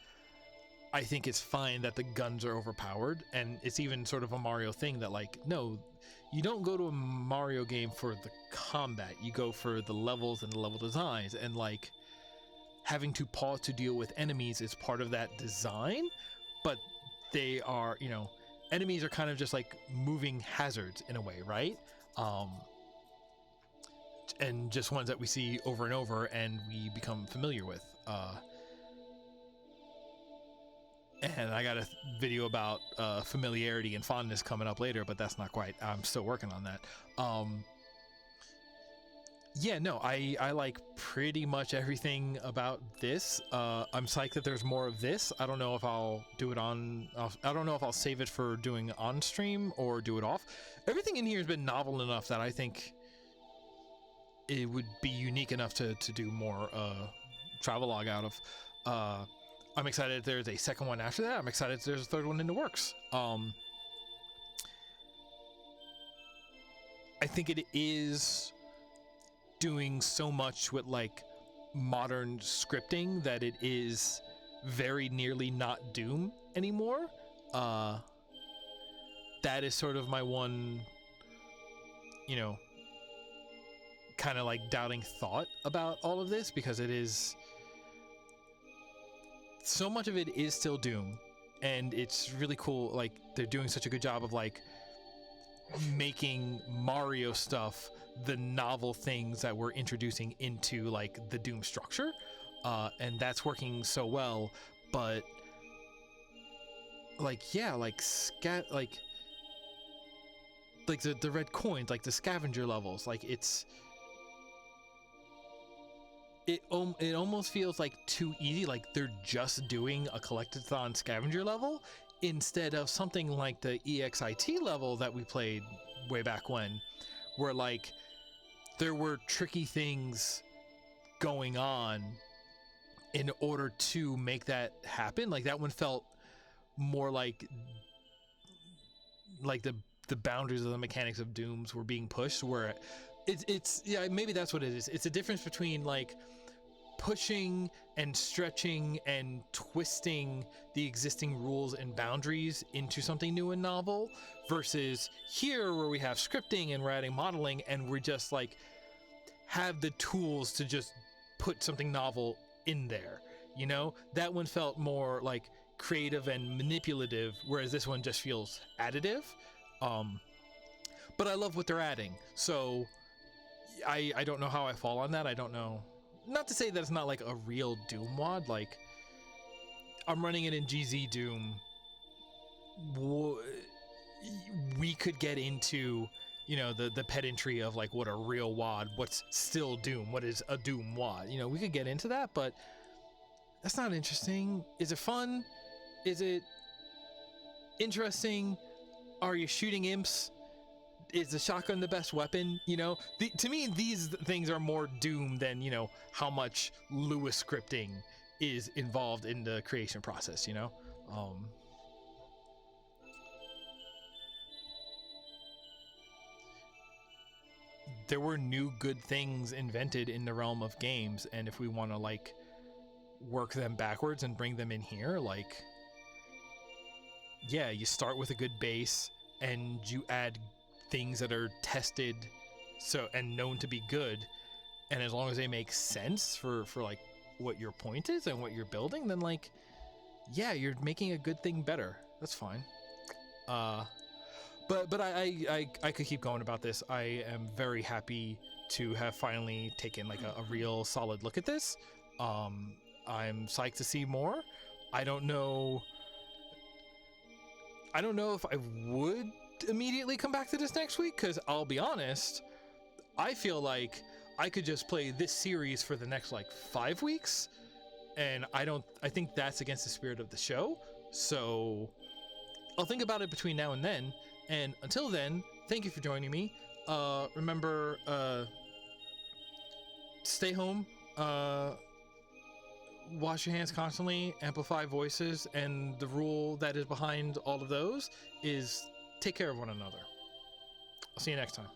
I think it's fine that the guns are overpowered, and it's even sort of a Mario thing that like, no, you don't go to a Mario game for the combat, you go for the levels and the level designs, and like having to pause to deal with enemies is part of that design, but they are, you know, enemies are kind of just like moving hazards in a way, right? And just ones that we see over and over and we become familiar with. And I got a video about familiarity and fondness coming up later, but that's not quite, I'm still working on that. Yeah, no, I like pretty much everything about this. I'm psyched that there's more of this. I don't know if I'll do it on, I don't know if I'll save it for doing on stream or do it off. Everything in here has been novel enough that I think it would be unique enough to do more Travelogue out of. I'm excited that there's a second one after that. I'm excited that there's a third one in the works. I think it is doing so much with like modern scripting that it is very nearly not Doom anymore. That is sort of my one, you know, kind of like doubting thought about all of this, because it is, so much of it is still Doom, and it's really cool. Like they're doing such a good job of like making Mario stuff the novel things that we're introducing into like the Doom structure, and that's working so well. But like, yeah, like like the red coins, like the scavenger levels, like it almost feels like too easy, like they're just doing a collectathon scavenger level instead of something like the EXIT level that we played way back when, where like there were tricky things going on in order to make that happen. Like that one felt more like the boundaries of the mechanics of Dooms were being pushed, where it's yeah, maybe that's what it is. It's a difference between like pushing and stretching and twisting the existing rules and boundaries into something new and novel, versus here where we have scripting and we're adding modeling and we're just like have the tools to just put something novel in there. You know, that one felt more like creative and manipulative, whereas this one just feels additive. But I love what they're adding, so I don't know how I fall on that. I don't know. Not to say that it's not like a real Doom WAD. Like I'm running it in GZ Doom. we could get into, you know, the pedantry of like what a real WAD, what's still Doom, what is a Doom WAD. You know, we could get into that, but that's not interesting. Is it fun? Is it interesting? Are you shooting imps? Is the shotgun the best weapon? You know, to me, these things are more Doom than, you know, how much Lewis scripting is involved in the creation process, you know? There were new good things invented in the realm of games, and if we want to like work them backwards and bring them in here, like, yeah, you start with a good base and you add things that are tested and known to be good, and as long as they make sense for like what your point is and what you're building, then like, yeah, you're making a good thing better. That's fine. But I could keep going about this. I am very happy to have finally taken like a real solid look at this. I'm psyched to see more. I don't know if I would immediately come back to this next week, because I'll be honest, I feel like I could just play this series for the next like 5 weeks, and I think that's against the spirit of the show. So I'll think about it between now and then, and until then, thank you for joining me. Remember, stay home, wash your hands constantly, amplify voices, and the rule that is behind all of those is take care of one another. I'll see you next time.